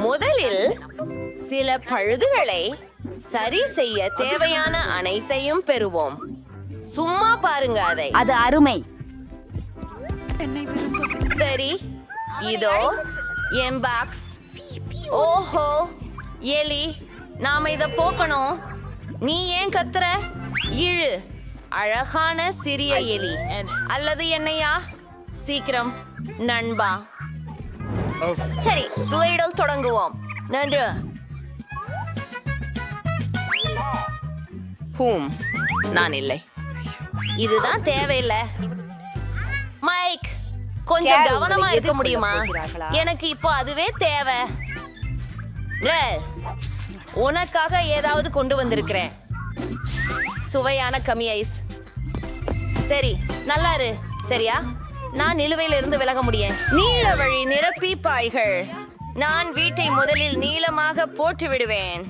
முதலில் சில பழுதுகளை சரி செய்ய தேவையான அனைத்தையும் பெறுவோம். சும்மா பாருங்க அதை. அது அருமை. சரி, இதோ என் பாக்ஸ். ஓஹோ, எலி, நாம இத போக்கணும். நீ ஏன் கத்துற? இழு. அழகான சிறிய எலி அல்லது என்னையா? சீக்கிரம் நண்பா. சரி, துளையிடல் தொடங்குவோம். நன்று. நான் இல்லை. இதுதான் தேவையில்லை. மைக், கொஞ்சம் கவனமா இருக்க முடியுமா? எனக்கு இப்போ அதுவே தேவை. உனக்காக ஏதாவது கொண்டு வந்திருக்கிறேன். சுவையான கம்மி ஐஸ். சரி, நல்லா இரு. சரியா? நான் நிலுவையில இருந்து விலக முடியும். நீல வழி நிரப்பி பாய்கள். நான் வீட்டை முதலில் நீளமாக போட்டு விடுவேன்.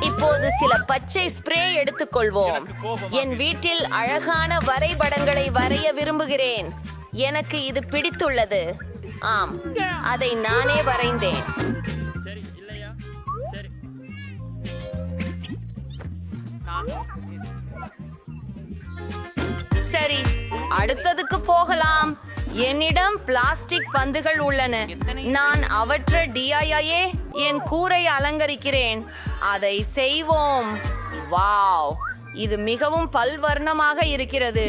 இப்போது சில பச்சை ஸ்ப்ரே எடுத்துக்கொள்வோம். என் வீட்டில் அழகான வரைபடங்களை வரைய விரும்புகிறேன். எனக்கு இது பிடித்துள்ளது. ஆம், அதை நானே வரைந்தேன். சரி, அடுத்ததுக்கு போகலாம். என்னிடம் பிளாஸ்டிக் பந்துகள் உள்ளன. நான் அவற்றை டிஐஏ என் கூரை அலங்கரிக்கிறேன். அதை செய்வோம். வாவ், இது மிகவும் பல்வர்ணமாக இருக்கிறது.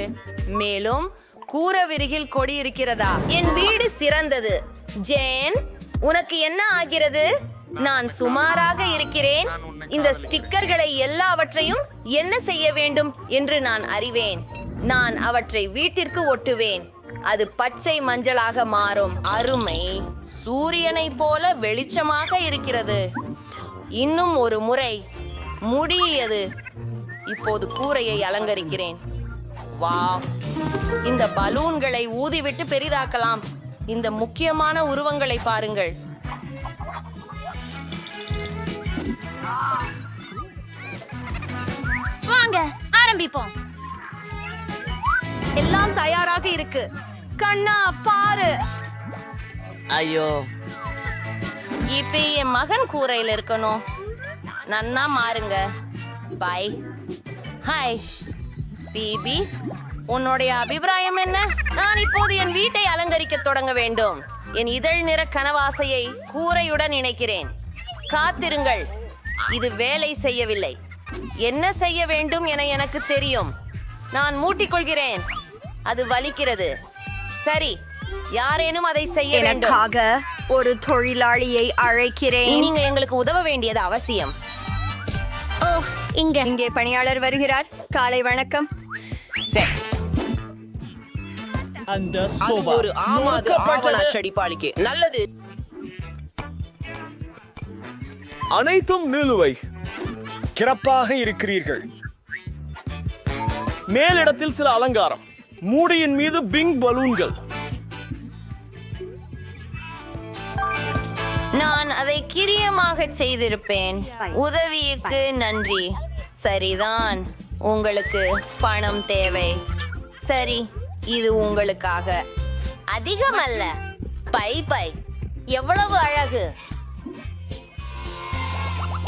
மேலும் கூரவிருகில் கொடி இருக்கிறதா? என் வீடு சிறந்தது. ஜேன், உனக்கு என்ன ஆகிறது? நான் சுமாராக இருக்கிறேன். இந்த ஸ்டிக்கர்களை எல்லாவற்றையும் என்ன செய்ய வேண்டும் என்று நான் அறிவேன். நான் அவற்றை வீட்டிற்கு ஒட்டுவேன். அது பச்சை மஞ்சளாக மாறும். அருமை. சூரியனை போல வெளிச்சமாக இருக்கிறது. இன்னும் ஒரு முறை முடியது. இப்போது கூரையை அலங்கரிக்கிறேன். வாவ், இந்த பலூன்களை ஊதிவிட்டு பெரிதாக்கலாம். இந்த முக்கியமான உருவங்களை பாருங்கள். வாங்க ஆரம்பிப்போம். எல்லாம் தயாராக இருக்கு. கண்ணா பாரு. ஐயோ, இப்ப என் மகன் கூரையில் இருக்கணும். நன்னா மாறுங்க. பை. ஹாய் பிபி, உன்னுடைய அபிப்பிராயம் என்ன? நான் இப்போது என் வீட்டை அலங்கரிக்க தொடங்க வேண்டும். என் இதழ் நிற கனவாசையை கூரையுடன் இணைக்கிறேன். காத்திருங்கள், இது வேலை செய்யவில்லை. என்ன செய்ய வேண்டும் என எனக்கு தெரியும். நான் மூட்டிக்கொள்கிறேன். அது வலிக்கிறது. சரி, யாரேனும் அதை செய்ய வேண்டும். ஒரு தொழிலாளியை அழைக்கிறேன். நீங்க எங்களுக்கு உதவ வேண்டியது அவசியம். ஓ, இங்கே பணியாளர் வருகிறார். காலை வணக்கம். அந்த ஒரு செடிப்பாளிக்கு நல்லது. அனைத்தும் நிலுவை. சிறப்பாக இருக்கிறீர்கள். மேலிடத்தில் சில அலங்காரம். மூடியின் மீது பிங் பலூன்கள். நான் அதை கிரியமாக செய்திருப்பேன். உதவிக்கு நன்றி. சரிதான், உங்களுக்கு பணம் தேவை. சரி, இது உங்களுக்காக. அதிகமல்ல. பை பை, எவ்வளவு அழகு.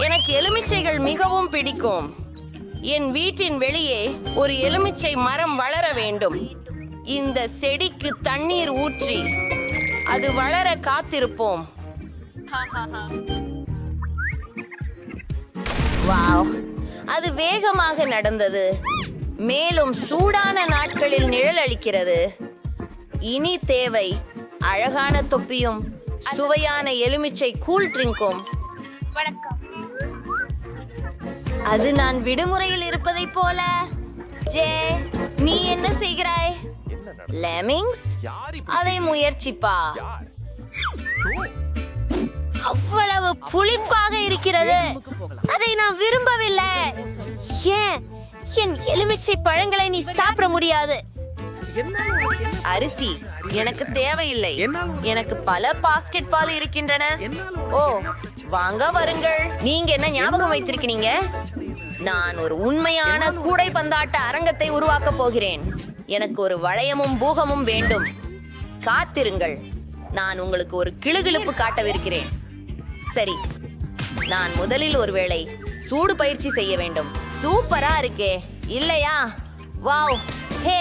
எனக்கு எலுமிச்சைகள் மிகவும் பிடிக்கும். என் வீட்டின் வெளியே ஒரு எலுமிச்சை மரம் வளர வேண்டும். இந்த செடிக்கு தண்ணீர் ஊற்றி அது வளர காத்திருப்போம். வாவ், அது வேகமாக நடந்தது. மேலும் சூடான நாட்களில் நிழல் அளிக்கிறது. இனி தேவை அழகான தொப்பியும் சுவையான எலுமிச்சை கூல் ட்ரிங்கும். அது நான் விடுமுறையில் இருப்பதை போல. ஜே, நீ என்ன செய்கிறாய்? லெமிங்ஸ், அதை முயற்சிப்பா. அவ்வளவு புளிப்பாக இருக்கிறது. அதை நான் விரும்பவில்லை. ஏன் என் எலுமிச்சை பழங்களை நீ சாப்பிட முடியாது? அரிசி எனக்கு தேவையில்லை. எனக்கு பல பாஸ்கெட் பால் இருக்கின்றன. ஓ, வாங்க வருங்கள். நீங்க என்ன ஞாபகம் வைத்திருக்கீங்க? நான் ஒரு உண்மையான கூடைப்பந்தாட்ட அரங்கத்தை உருவாக்க போகிறேன். எனக்கு ஒரு வளையமும் பூகமும் வேண்டும். காத்திருங்கள். நான் உங்களுக்கு ஒரு கிளுகிளுப்பு காட்டவிருக்கிறேன். சரி, நான் முதலில் ஒருவேளை சூடு பயிற்சி செய்ய வேண்டும். சூப்பரா இருக்கே, இல்லையா? வாவ்! ஹே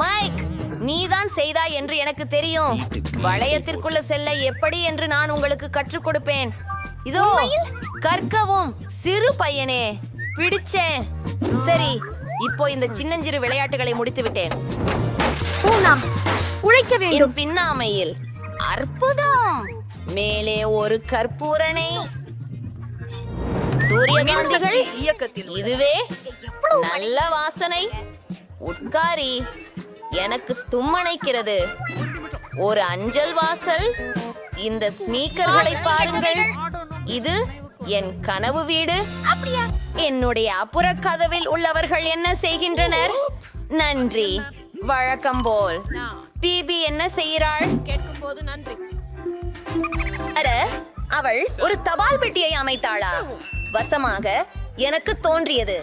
மைக், நீதான் செய்தாய் என்று எனக்கு தெரியும். வளையத்திற்குள்ள செல்ல எப்படி என்று நான் உங்களுக்கு கற்றுக் கொடுப்பேன். இதோ கற்கவும். சிறு பையனே, பிடிச்சேன். சரி, இப்போ இந்த சின்னஞ்சிறு விளையாட்டுகளை முடித்து விட்டேன். நாம் உழைக்க வேண்டும். என் பின்னாமையில் அற்புதம். மேலே ஒரு கற்பூரணை, சூரியகாந்திகள் இயக்கத்தில். இதுவே நல்ல வாசனை. உட்காரி, எனக்கு தும்மணைக்கிறது. ஒரு அஞ்சல் வாசல். இந்த ஸ்னீக்கர்களை பாருங்கள். இது என் கனவு வீடு. என்னுடைய அப்புற கதவில் உள்ளவர்கள் என்ன செய்கின்றனர்? நன்றி. வழக்கம் போல். பிபி என்ன செய்கிறாள்? அட, அவள் ஒரு தபால் பெட்டியை அமைத்தாளா? வசமாக எனக்கு தோன்றியது.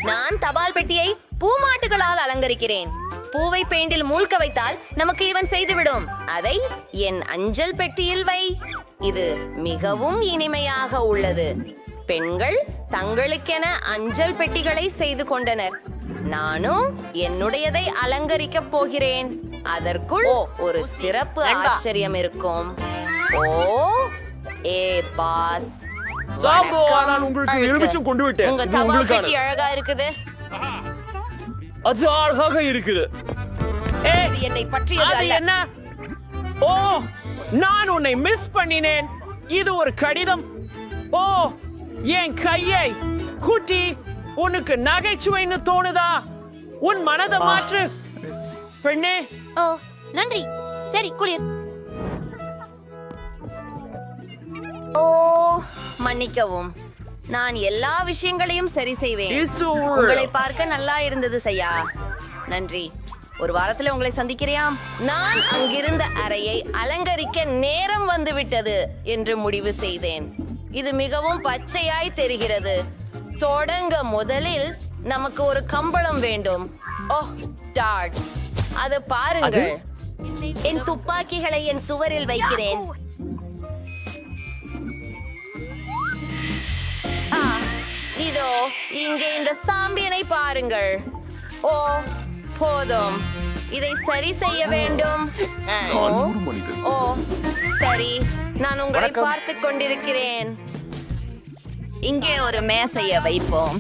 நான் தபால் பெட்டியை பூமாட்டுகளால் அலங்கரிக்கிறேன். பூவை பெயிண்டில் மூழ்க வைத்தால் நமக்கு இவன் செய்துவிடும். அதை என் அஞ்சல் பெட்டியில் வை. இது மிகவும் இனிமையாக உள்ளது. பெண்கள் தங்களுக்கென அஞ்சல் பெட்டிகளை செய்து கொண்டனர். நானும் என்னுடையதை அலங்கரிக்கப் போகிறேன். அதற்குள் ஒரு சிறப்பு ஆச்சரியம் இருக்கும். ஓ, ஏ பாஸ், சாம்போ, நான் உங்களுக்கு எலுமிச்சம் கொண்டு விட்டேன். உங்க இது தபால் உங்களுக்கானது. பெட்டி அழகா இருக்குது. அது அழகாக இருக்குது. இது என்னை பற்றியது அது அல்ல. என்ன? ஓ, நான் உன்னை மிஸ் பண்ணினேன். இது ஒரு கடிதம். ஓ, என் கையை குட்டி, உனக்கு நகைச்சுவைன்னு தோணுதா? உன் மனதை மாற்று பெண்ணே. ஓ, நன்றி. சரி, குளிர். ஓ, மன்னிக்கவும். நான் எல்லா விஷயங்களையும் சரி செய்வேன். இசுர். உங்களை பார்க்க நல்லா இருந்தது சையா. நன்றி. ஒரு வாரத்துல உங்களை சந்திக்கிறியாம். நான் அங்கிருந்த அறையை அலங்கரிக்க நேரம் வந்துவிட்டது என்று முடிவு செய்தேன். இது மிகவும் பச்சையாய் தெரிகிறது. தொடங்க முதலில் நமக்கு ஒரு கம்பளம் வேண்டும். ஓ, டார்ட்ஸ், அது பாருங்கள். என் துப்பாக்கிகளை என் சுவரில் வைக்கிறேன். இதோ இங்கே இந்த சாம்பியனை பாருங்கள். ஓ, போதும். இதை சரி செய்ய வேண்டும். ஓ, சரி, நான் உங்களை பார்த்து கொண்டிருக்கிறேன். இங்கே ஒரு மேசையை வைப்போம்.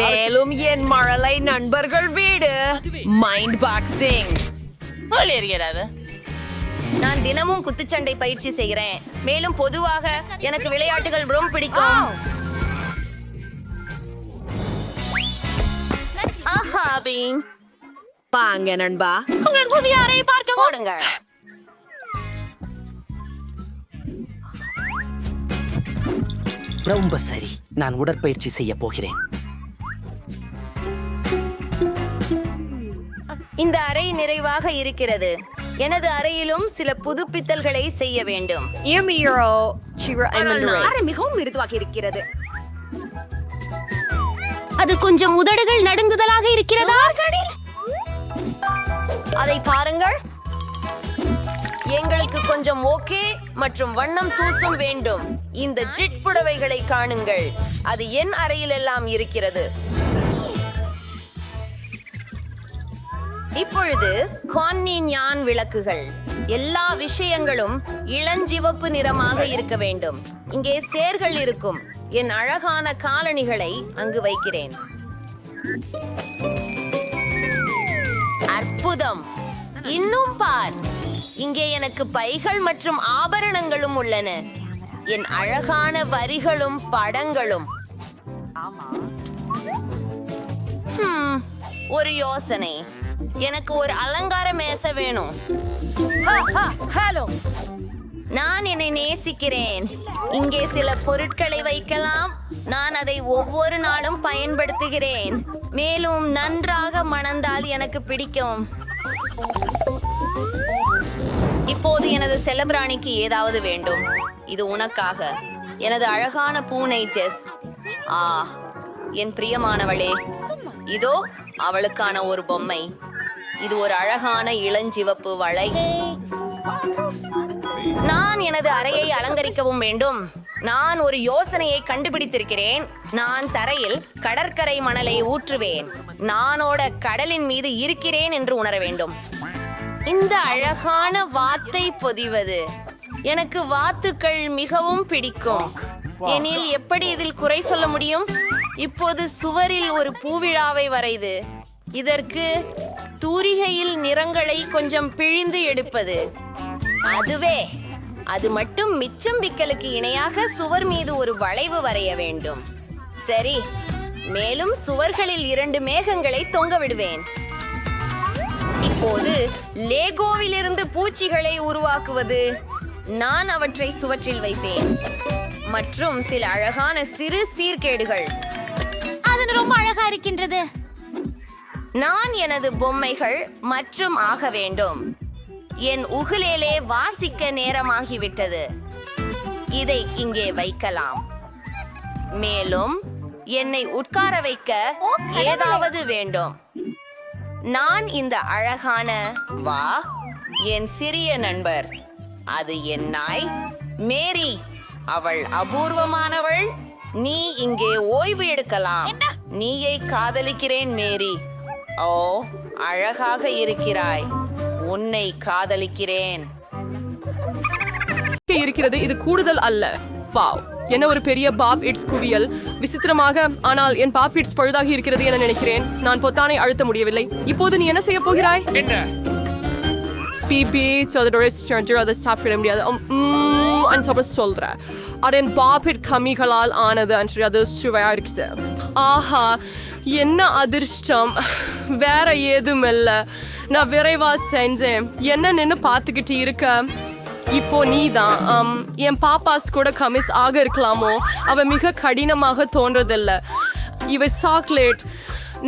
மேலும் என் மழலை நண்பர்கள் வீடு மைண்ட் பாக்ஸிங் ஒளிர்கிறது. நான் தினமும் குத்துச்சண்டை பயிற்சி செய்கிறேன். மேலும் பொதுவாக எனக்கு விளையாட்டுகள் ரொம்ப பிடிக்கும். ஆஹா, பீன். பாங்க நண்பா. உங்கள் புதிய அறையை பார்க்க போடுங்க. ரொம்ப சரி, நான் உடற்பயிற்சி செய்ய போகிறேன். இந்த அறை நிறைவாக இருக்கிறது. எனது அறையிலும் சில புதுப்பித்தல்களை செய்ய வேண்டும். அறை மிகவும் மிருதுவாக இருக்கிறது. அது கொஞ்சம் உதடுகள் நடுங்குதலாக இருக்கிறதா? அதை பாருங்கள். எங்களுக்கு கொஞ்சம் ஓகே மற்றும் வண்ணம் தூசும் வேண்டும். இந்த ஜிட் புடவைகளை காணுங்கள். அது என் அறையில் எல்லாம் இருக்கிறது. இப்பொழுது கான்னி ஞான் விளக்குகள். எல்லா விஷயங்களும் இளஞ்சிவப்பு நிறமாக இருக்க வேண்டும். இங்கே சேர்கள் இருக்கும். என் அழகான காலணிகளை அங்கு வைக்கிறேன். அற்புதம். இன்னும் பார், இங்கே எனக்கு பைகள் மற்றும் ஆபரணங்களும் உள்ளன. என் அழகான வரிகளும் படங்களும். ஒரு யோசனை. எனக்கு ஒரு அலங்கார மேசை வேணும். ஹலோ, நான் என்னை நேசிக்கிறேன். இங்கே சில பொருட்களை வைக்கலாம். நான் அதை ஒவ்வொரு நாளும் பயன்படுத்துகிறேன். மேலும் நன்றாக மணந்தால் எனக்கு பிடிக்கும். இப்போது எனது செல்லப்பிராணிக்கு ஏதாவது வேண்டும். இது உனக்காக, எனது அழகான பூனை ஜெஸ். என் பிரியமானவளே, இதோ அவளுக்கான ஒரு பொம்மை. இது ஒரு அழகான இளஞ்சிவப்பு வளை. நான் எனது அறையை அலங்கரிக்கவும் வேண்டும். நான் ஒரு யோசனையை கண்டுபிடித்திருக்கிறேன். நான் தரையில் கடற்கரை மணலை ஊற்றுவேன். நானோட கடலின் மீது இருக்கிறேன் என்று உணர வேண்டும். இந்த அழகான வாத்தை பொதிவது. எனக்கு வாத்துக்கள் மிகவும் பிடிக்கும். எனில் எப்படி இதில் குறை சொல்ல முடியும்? இப்போது சுவரில் ஒரு பூவிழாவை வரைது. இதற்கு தூரிகையில் நிறங்களை கொஞ்சம் பிழிந்து எடுப்பது. அதுவே அது மட்டும் மிச்சம் விக்கலுக்கு இணையாக சுவர் மீது ஒரு வளைவு வரைய வேண்டும். சரி, மேலும் சுவர்களில் 2 மேகங்களை தொங்க விடுவேன். இப்போது லேகோவிலிருந்து பூச்சிகளை உருவாக்குவது. நான் அவற்றை சுவற்றில் வைப்பேன் மற்றும் சில அழகான சிறு சீர்கேடுகள். அது ரொம்ப அழகா இருக்கின்றது. நான் எனது பொம்மைகள் மற்றும் ஆக வேண்டும். என் உகுலேலே வாசிக்க நேரமாகிவிட்டது. இதை இங்கே வைக்கலாம். மேலும் என்னை உட்கார வைக்க ஏதாவது வேண்டும். நான் இந்த அழகான வா என் சிறிய நண்பர். அது என் நாய் மேரி. அவள் அபூர்வமானவள். நீ இங்கே ஓய்வு எடுக்கலாம். நீயை காதலிக்கிறேன் மேரி. ஓ, அழகாக இருக்கிறாய். உன்னை காதலிக்கிறேன். இருக்கிறது. இது கூடுதல் அல்ல. வாவ், என்ன ஒரு பெரிய பாப் இட்ஸ் குவியல். விசித்திரமாக, ஆனால் என் பாப் இட்ஸ் பழுதாகி இருக்கிறது என நினைக்கிறேன். நான் பொத்தானை அழுத்த முடியவில்லை. இப்போது நீ என்ன செய்ய போகிறாய்? பிபி அதை சாப்பிட முடியாது. சொல்ற அதன் பாபிட் கம்மிகளால் ஆனது அன்று அது சுவையா இருக்குது. ஆஹா, என்ன அதிர்ஷ்டம். வேற ஏதும் இல்ல. நான் விரைவா செஞ்சேன். என்ன நின்று பார்த்துக்கிட்டு இருக்க? இப்போ நீதான். என் பாப்பாஸ் கூட கமிஸ் ஆக இருக்கலாமோ? அவ மிக கடினமாக தோன்றதில்லை. இவ சாக்லேட்.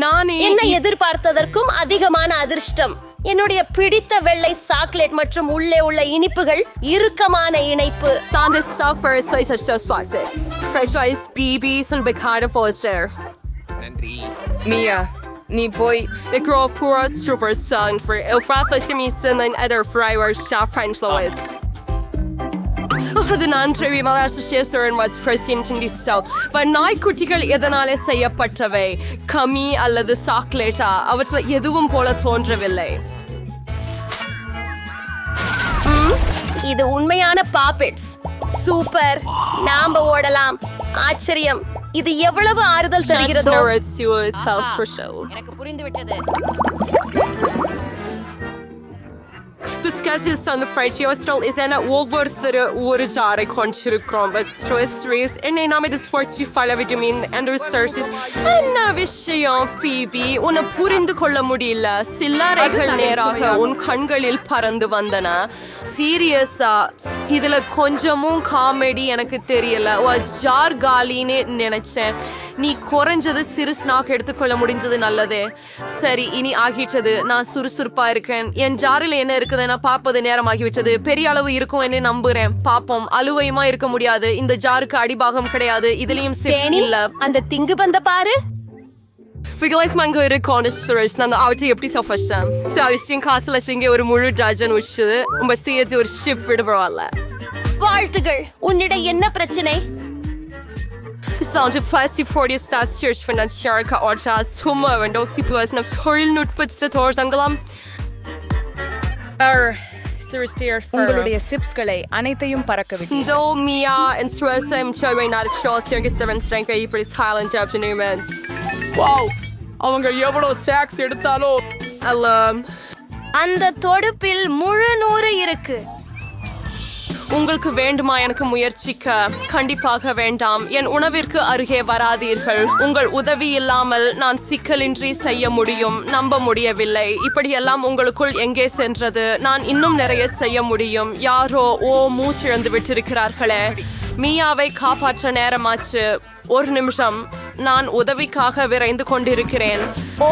நான் என்ன எதிர்பார்த்ததற்கும் அதிகமான அதிர்ஷ்டம். என்னுடைய பிடித்த வெள்ளை சாக்லேட் மற்றும் உள்ளே உள்ள இனிப்புகள் இறுக்கமான இணைப்பு. Mia, ni boy, ik rol voor ons super song voor el frafas je misten en other fryers chef French Louis. அது நான் மலாசேஸ்வரன் வாஸ் பிரசிடென்ட் டிஸ்டோ. நாய்க்குட்டிகள் எதனாலே செய்யப்பட்டவை? கமி அல்லது சாக்லேட்டா? அவற்றில் எதுவும் போல தோன்றவில்லை. இது உண்மையான பாப்பெட்ஸ். சூப்பர். நாம ஓடலாம். ஆச்சரியம். இது எவ்வளவு ஆறுதல் தருகிறதோ. எனக்கு புரிந்துவிட்டது. Discussions on the French Hostel is an ஒவ்வொருத்தரு ஒரு ஜாரை கொண்டிருக்கிறோம். ஸ்ட்ரெஸ் என்னை நாம இது sports follow vitamin and researches. என்ன விஷயம் ஃபீபி? உன்னை புரிந்து கொள்ள முடியல. சில்லறைகள் நேராக உன் கண்களில் பறந்து வந்தன. சீரியஸா, இதுல கொஞ்சமும் காமெடி எனக்கு தெரியல. ஜார் காலின்னு நினைச்சேன். நீ குறைஞ்சது சிறு ஸ்நாக் எடுத்துக்கொள்ள முடிஞ்சது நல்லதே. சரி, இனி ஆகிட்டது. நான் சுறுசுறுப்பா இருக்கேன். என் ஜாரில் என்ன இருக்குது நான் பார்ப்பது நேரமாகிவிட்டது. பெரிய அளவு இருக்கும் என்று நம்புறேன். பாப்போம். அலுவையுமா இருக்க முடியாது. இந்த ஜாருக்கு அடிபாகம் கிடையாது. இதுலயும் சிப்ஸ் இல்ல. அந்த திங்கு பந்த பாரு. Figurez man går i konstnärs när auto upp till soffan. Så jag syns kasslässinge ஒரு முழு டஜன் உஷது. உம்பஸ்தியது ஒரு ஷிப் விடுவறல்ல. வாழ்த்துகள். உன்னிடம் என்ன பிரச்சனை? Sound of fast 40 stars church finansiärka orchas tomorrow and those situations of soil not put the doors angalam. உங்களுடைய சிப்ஸ்களை அனைத்தையும் பறக்க விட்டு. Do Mia and stress I'm showing not show circus 7 strength a pretty silent afternoons. Wow, அவங்க எவ்வளவு socks எடுத்தாலோ. அந்த தொடுப்பில் முழு 100 இருக்கு. உங்களுக்கு வேண்டுமா எனக்கு முயற்சிக்க? கண்டிப்பாக வேண்டாம். என் உணவிற்கு அருகே வராதீர்கள். உங்கள் உதவி இல்லாமல் நான் சிக்கலின்றி செய்ய முடியும். நம்ப முடியவில்லை. இப்படியெல்லாம் உங்களுக்குள் எங்கே சென்றது? நான் இன்னும் நிறைய செய்ய முடியும். யாரோ மூச்சிழந்து விட்டிருக்கிறார்களே. மியாவை காப்பாற்ற நேரமாச்சு. ஒரு நிமிஷம். நான் உதவிக்காக விரைந்து கொண்டிருக்கிறேன். ஓ,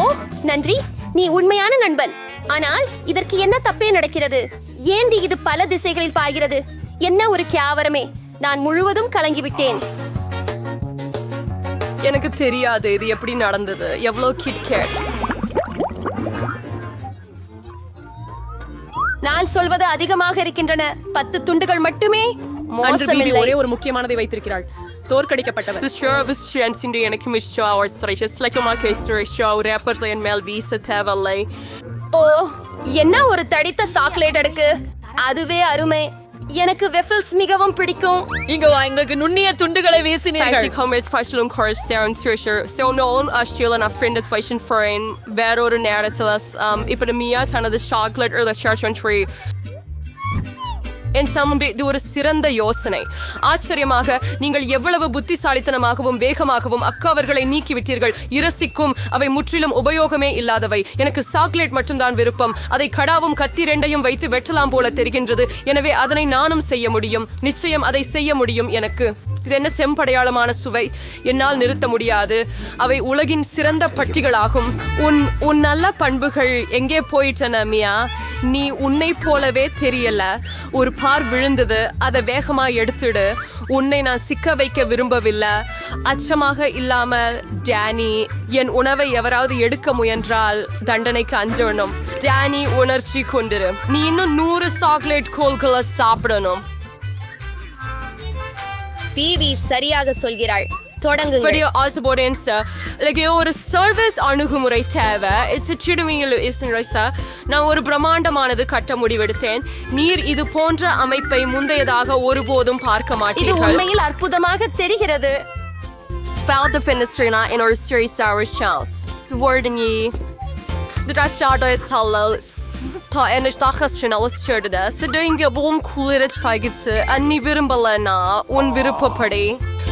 நன்றி. நீ உண்மையான நண்பன். ஆனால் இதற்கு என்ன தப்பே நடக்கிறது? ஏண்டி இது பல திசைகளில் பாய்கிறது? என்ன ஒரு கேவலமே. நான் முழுவதும் கலங்கிவிட்டேன். எனக்கு தெரியாது இது எப்படி நடந்தது. எவ்வளவு கிட்கேட்ஸ். நான் சொல்வது அதிகமாக இருக்கின்றன. 10 துண்டுகள் மட்டுமே. அன்று பிபி மோசமில்லை. ஒரே ஒரு முக்கியமானதை வைத்திருக்கிறாள். தோற்கடிக்கப்பட்டவர். The share of his chance in the enemy show our strategies like a market show rappers and Melvisa Tavalay. ஓ, என்ன ஒரு தடித்த சாக்லேட் அடுக்கு. அதுவே அருமை. எனக்கு வெஃபில்ஸ் மிகவும் பிடிக்கும். இங்க வா, எங்களுக்கு நுண்ணிய துண்டுகளை வீசினீர்கள். Basic homemade fashion course sound treasure. So Nolan Australian a friend is fashion foreign. வேறொரு நேரத்துல இப்ப மியா தனது chocolate or the church on tree. என் சமம்பே இது ஒரு சிறந்த யோசனை. ஆச்சரியமாக நீங்கள் எவ்வளவு புத்திசாலித்தனமாகவும் வேகமாகவும் அக்காவர்களை நீக்கிவிட்டீர்கள். இரசிக்கும் அவை முற்றிலும் உபயோகமே இல்லாதவை. எனக்கு சாக்லேட் மட்டும்தான் விருப்பம். அதை கடாவும் கத்தி ரெண்டையும் வைத்து வெட்டலாம் போல தெரிகின்றது. எனவே அதனை நானும் செய்ய முடியும். நிச்சயம் அதை செய்ய முடியும். எனக்கு இது என்ன செம்படையாளமான சுவை. என்னால் நிறுத்த முடியாது. அவை உலகின் சிறந்த பட்டிகளாகும். உன் நல்ல பண்புகள் எங்கே போயிட்டன மியா? நீ உன்னை போலவே தெரியல. ஒரு பார் விழுந்தது, அதை வேகமா எடுத்துடு. உன்னை நான் சிக்க வைக்க விரும்பவில்லை. அச்சமாக இல்லாமல் டேனி, என் உணவை எவராவது எடுக்க முயன்றால் தண்டனைக்கு அஞ்சணும். டேனி, உணர்ச்சி கொண்டிரு. நீ இன்னும் 100 சாக்லேட் கோல்களை சாப்பிடணும். பிவி சரியாக சொல்கிறாள். தொடங்குங்க. Video also bought in sir. Like ஒரு சர்வீஸ் அணுகுமுறை தேவை. இட்ஸ் சிடுமியில் இஸ்னரசா. நான் ஒரு பிரம்மாண்டமானது கட்ட முடிவெடுத்தேன். நீர் இது போன்ற அமைப்பை முந்தையதாக ஒருபோதும் பார்க்க இது மாட்டீர்கள். உண்மையில் அற்புதமாக தெரிகிறது. Felt the fenestrina in our series sour shells. Worden ye. The rest started is tall. Ta en stachas channelas cherdada. So doing a bomb cool it faggots and ni virumbala un viruppapadi.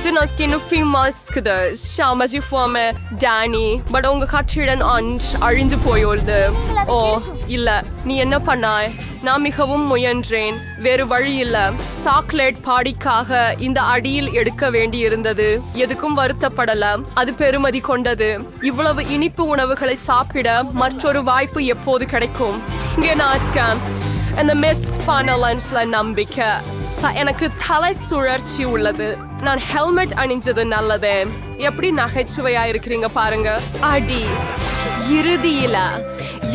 Du nas kinu fimaskda. Shamaji forme Danny. But unga katchidan anch arinju poyoldu. Oh, illa. நீ என்ன பண்ணாய்? நான் மிகவும் முயன்றேன். வேறு வழி இல்ல. Chocolate பாடிக்காக இந்த அடியில் எடுக்க வேண்டி இருந்தது. எதுக்கும் வருத்தப்படல. அது பெருமதி கொண்டது. இவ்வளவு இனிப்பு உணவுகளை சாப்பிட மற்றொரு வாய்ப்பு எப்போது கிடைக்கும்? இங்கே நாட்கம் அந்த மிஸ் பண்ண லஞ்ச்ல நம்பிக்கை. எனக்கு தலை சுழற்சி உள்ளது. நான் ஹெல்மெட் அணிஞ்சது நல்லது. எப்படி நகைச்சுவையா இருக்கிறீங்க பாருங்க. அடி இறுதியில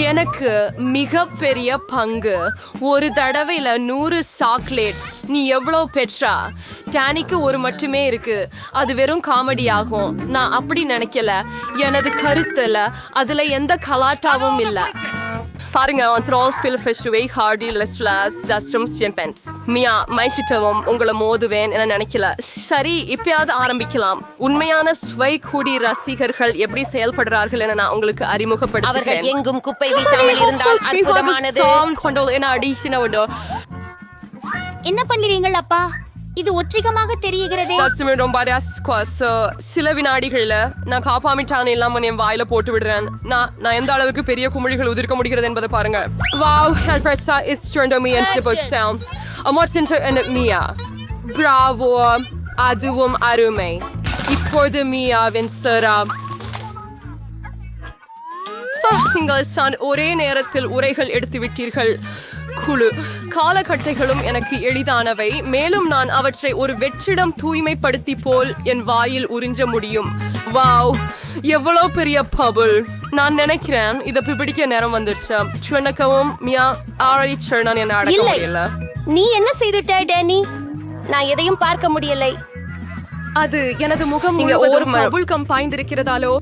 எனக்கு மிகப்பெரிய பங்கு. ஒரு தடவையில 100 சாக்லேட். நீ எவ்வளவு பெற்றா? டேனிக்கு ஒரு மட்டுமே இருக்கு. அது வெறும் காமெடி ஆகும். நான் அப்படி நினைக்கல. எனது கருத்துல அதுல எந்த கலாட்டாவும் இல்ல. பாருங்க, once all feel fresh away hardy less dustums champions. மியா மைக்கிட்டவும் உங்களை மோதுவேன் என நினைக்கல. சரி, இப்பயாவது ஆரம்பிக்கலாம். உண்மையான ஸ்வை கூடி ரசிகர்கள் எப்படி செயல்படுறார்கள் என நான் உங்களுக்கு அறிமுகப்படுத்துகிறேன். அவர்கள் எங்கும் குப்பை வீசாமல் இருந்தால் அற்புதமானது. என்ன பண்ணுறீங்கள் அப்பா? இது ஒற்றிகமாக தெரிகிறதே. சில வினாடிகள்ல நான் காப்பாமிட்டான் இல்லாம என் வாயில போட்டு விடுறேன். நான் எந்த அளவுக்கு பெரிய குமிழிகள் உதிர்க்க முடிகிறது என்பதை பாருங்க. Wow, and Presta is turned on me and shipped down. What's into Mia? Bravo, அதுவும் அருமை. இப்போது மியாவின் சரா. நீங்கள் ஒரே நேரத்தில் உரைகள் எடுத்து விட்டீர்கள். குழு காலகட்டைகளும் எனக்கு எளிதானவை. மேலும் நான் அவற்றை ஒரு வெற்றிடம் தூய்மைப்படுத்தி போல் என் வாயில் உறிஞ்ச முடியும். வாவ், எவ்வளவு பெரிய பபுள். நான் நினைக்கிறேன் இதை பிடிக்க நேரம் வந்துருச்சு. சுனக்கவும் மியா ஆரடிச்சு நான் என்ன அடக்க முடியல. நீ என்ன செய்துட்டாய் டேனி? நான் எதையும் பார்க்க முடியலை. அது எனது முகம் ஒரு பபுள் கம் பாய்ந்திருக்கிறதாலோ?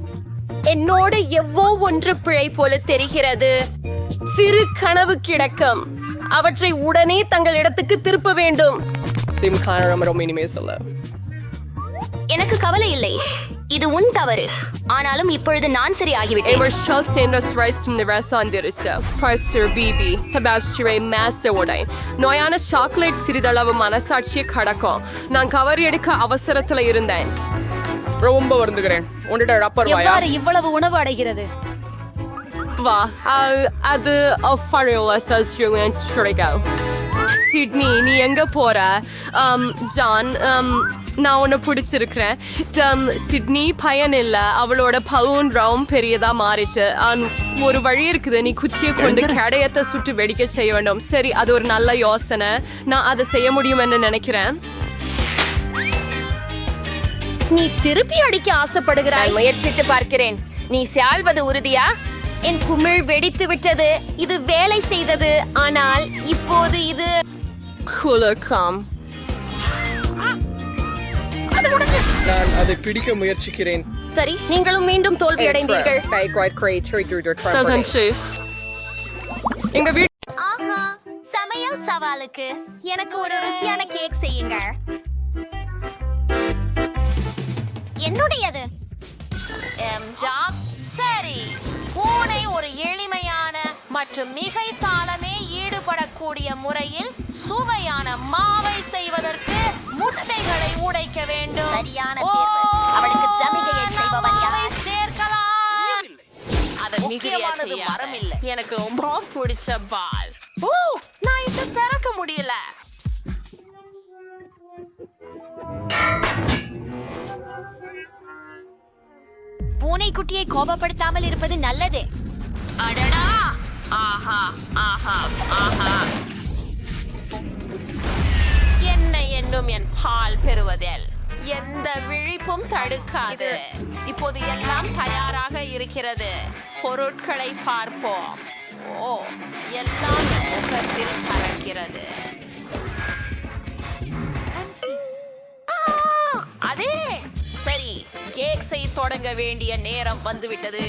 என்னோடு எவ்வளோ ஒன்று பிழை போல தெரிகிறது. சிறு கனவு கிடக்கும். அவற்றை உடனே தங்கள் இடத்துக்கு திருப்ப வேண்டும். எனக்கு கவலை இல்லை. இது உன் தவறு. ஆனாலும் இப்பொழுது நான் சரி ஆகிவிட்டேன். நோயான சாக்லேட் சிறிதளவு மனசாட்சியை கடக்கும். நான் கவர் எடுக்க அவசரத்துல இருந்தேன். ரொம்ப வருந்துகிறேன். எவ்வாறு இவ்வளவு உணவு அடைகிறது? வா, அது சிட்னி, நீ எங்க போற? ஜான், நான் உன்னை பிடிச்சிருக்கிறேன். சிட்னி பயன் இல்ல. அவளோட பலூன் ரவுண்ட் பெரியதா மாறிச்சு. ஒரு வழி இருக்குது. நீ குச்சியை கொண்டு கடையத்தை சுட்டு வெடிக்க செய்ய வேண்டும். சரி, அது ஒரு நல்ல யோசனை. நான் அதை செய்ய முடியும் என்று நினைக்கிறேன். நீ திருப்பி அடிக்க ஆசைப்படுகிறாய். முயற்சித்து பார்க்கிறேன். நீ சால்வது உறுதியா? என் குமிழ் வெடித்து விட்டது. இது வேலை செய்தது, ஆனால் இப்போது இது குலுக்கம். நான் அதை பிடிக்க முயற்சிக்கிறேன். சரி, நீங்களும் மீண்டும் தோல்வி அடைந்தீர்கள். எங்க வீட்டு ஆஹா, சமையல் சவாலுக்கு எனக்கு ஒரு ருசியான கேக் செய்யுங்க. என்னுடையது. சரி, பூனை ஒரு எளிமையான மற்றும் மிகை சாலமே ஈடுபடக்கூடிய முறையில் சுவையான மாவை செய்வதற்கு முட்டைகளை உடைக்க வேண்டும். சரியான தேர்வு. அவளுக்கு சமிகையை செய்பவன் யார்? சேர்க்கலாம். அது முக்கியமானது மரம் இல்ல. எனக்கு ரொம்ப பிடிச்ச பால். நான் இதை திறக்க முடியல. பூனைக்குட்டியை கோபப்படுத்தாமல் இருப்பது நல்லது. அடடா! ஆஹா ஆஹா ஆஹா! என்னை என்னும் என் பால் பெறுவதில் எந்த விழிப்பும் தடுக்காது. இப்போது எல்லாம் தயாராக இருக்கிறது. பொருட்களை பார்ப்போம். ஓ, எல்லாம் என் முகத்தில் பறக்கிறது. அதே சரி, கேக் செய்ய தொடங்க வேண்டிய நேரம் வந்துவிட்டது.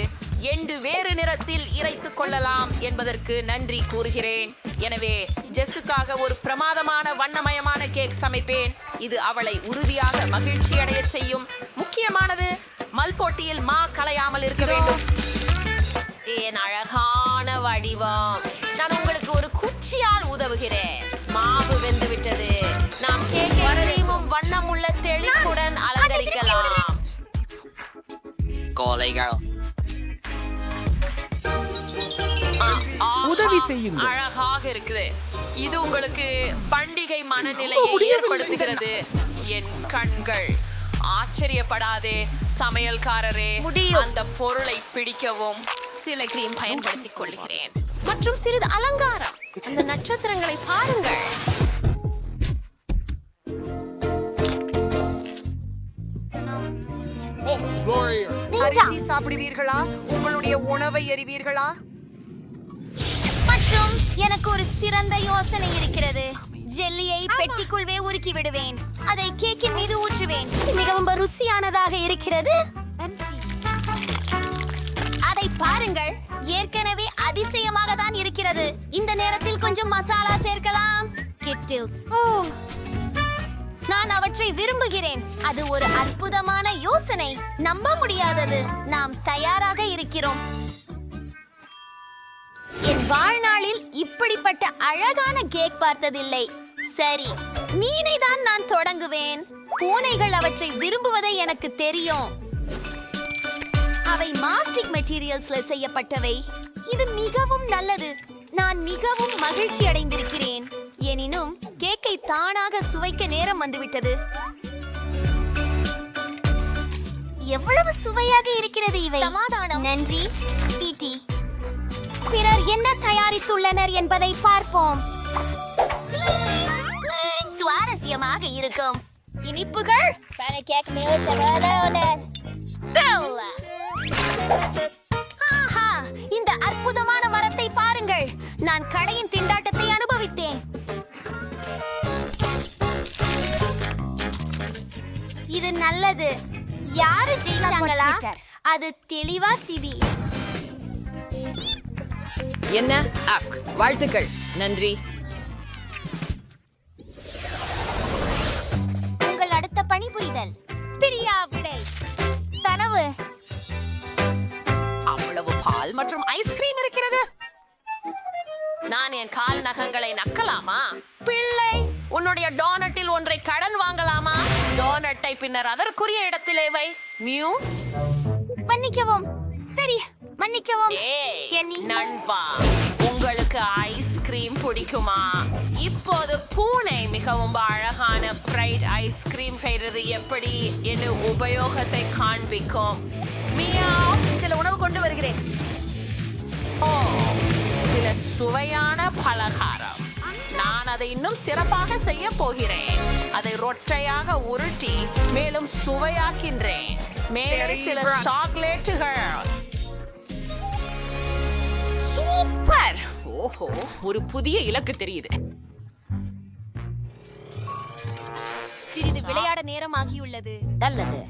எண்டு வேறு நிறத்தில் இறைத்துக் கொள்ளலாம் என்பதற்கு நன்றி கூறுகிறேன். எனவே ஜெஸ்ஸுக்காக ஒரு பிரமாதமான வண்ணமயமான கேக் சமைப்பேன். இது அவளை உறுதியாக மகிழ்ச்சி அடைய செய்யும். முக்கியமானது, மல்போட்டியில் மா கலையாமல் இருக்க வேண்டும். என் அழகான வடிவம். நான் உங்களுக்கு ஒரு குச்சியால் உதவுகிறேன். மாவு வெந்து விட்டது. நாம் கேக்கை கிரீமும் வண்ணமுள்ள தெளிப்புடன் அலங்கரிக்கலாம். கோலைகள் உதவி செய்யுங்கள். அழகாக இருக்குது. இது உங்களுக்கு பண்டிகை மனநிலையை ஏற்படுத்துகிறது. என் கண்கள். ஆச்சரியப்படாதே சமையல்காரரே. அந்த பொருளை பிடிக்கவும் சில கிரீம் பயன்படுத்திக் கொள்கிறேன். மற்றும் சிறிது அலங்காரம். அந்த நட்சத்திரங்களை பாருங்கள். அரிசி சாப்பிடுவீர்களா? உங்களுடைய உணவை எறிவீர்களா? மற்றும் எனக்கு ஒரு சிறந்த யோசனை இருக்கிறது. ஜெல்லியை பெட்டிக்குள்ளே உருக்கி விடுவேன். அதை கேக்கின் மீது ஊற்றுவேன். இது மிகவும் ருசியானதாக இருக்கிறது. அதை பாருங்கள், ஏற்கனவே அதிசயமாக தான் இருக்கிறது. இந்த நேரத்தில் கொஞ்சம் மசாலா சேர்க்கலாம். கிட்டில்ஸ். நான் அவற்றை விரும்புகிறேன். அது ஒரு அற்புதமான யோசனை. நம்ப முடியாதது. நாம் தயாராக இருக்கிறோம். என் வாழ்நாளில் இப்படிப்பட்ட அழகான கேக் பார்த்ததில்லை. சரி, மீனை தான் நான் தொடங்குவேன். பூனைகள் அவற்றை விரும்புவதை எனக்கு தெரியும். அவை மாஸ்டிக் மெட்டீரியல்ஸ்ல செய்யப்பட்டவை. இது மிகவும் நல்லது. நான் மிகவும் மகிழ்ச்சி அடைந்திருக்கிறேன். எனினும் கேக்கை தானாக சுவைக்க நேரம் வந்துவிட்டது. எவ்வளவு சுவையாக இருக்கிறது இவை. சமாதானம். நன்றி பிடி. பிறர் என்ன தயாரித்துள்ளனர் என்பதை பார்ப்போம். சுவாரஸ்யமாக இருக்கும். இனிப்புகள். ஆஹா, இந்த அற்புதமான மரத்தை பாருங்கள். நான் கடையின் திண்டாட்டத்தை அனுபவித்தேன். இது நல்லது. யாரு ஜெயிச்சாங்களா? அது தெளிவா சிபி. என்ன வாழ்த்துக்கள். நன்றி. உங்கள் அடுத்த பணிபுரிதல். பிரியா விடை. கனவு. அவ்வளவு பால் மற்றும் ஐஸ்கிரீம் இருக்கிறது. நான் என் கால் நகங்களை நக்கலாமா? பிள்ளை, உன்னுடைய டோனட்டில் ஒன்றை கடன் வாங்கலாமா? டோனட்டை பின்னர் அதற்குரிய இடத்திலே வை. மியூ. மன்னிக்கவும். சரி, மன்னிக்கவும். நண்பா, உங்களுக்கு ஐஸ்கிரீம் பிடிக்குமா? இப்போது பூனை மிகவும் அழகான பிரைட் ஐஸ்கிரீம் செய்வது எப்படி என்று உபயோகத்தை காண்பிக்கும். மியாவ். சில உணவு கொண்டு வருகிறேன். ஓ, சில சுவையான பலகாரம். நான் அதை இன்னும் சிறப்பாக செய்ய போகிறேன். அதை ரொட்டையாக உருட்டி மேலும் சுவையாக்கின்றேன். மேலே சில சாக்லேட்டுகள். சூப்பர். ஓஹோ, ஒரு புதிய இலக்கு தெரியுது. சிறிது விளையாட நேரமாகியுள்ளது. நல்லது.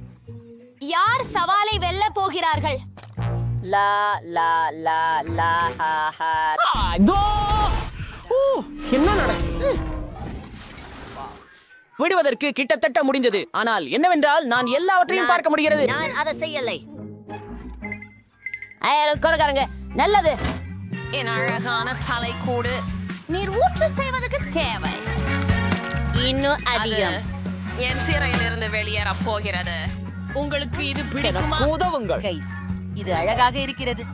யார் சவாலை வெல்ல போகிறார்கள்? லா லா லா லா ஹா ஹா. அதோ! ஓ, என்ன நடக்குது? விடுவதற்கு கிட்டத்தட்ட முடிந்தது. ஆனால் என்னவென்றால் நான் எல்லாவற்றையும் பார்க்க முடிகிறது. நான் அதை செய்யலை. குறைக்காரங்க, நல்லது. என் அழகான தலைக்கூடு நீர் ஊற்று செய்வதற்கு தேவை இன்னும் அதிகம். என் திரையிலிருந்து வெளியேற போகிறது. உங்களுக்கு இது பிடிக்குமா? உதவுங்கள். கைஸ், இது அழகாக இருக்கிறது.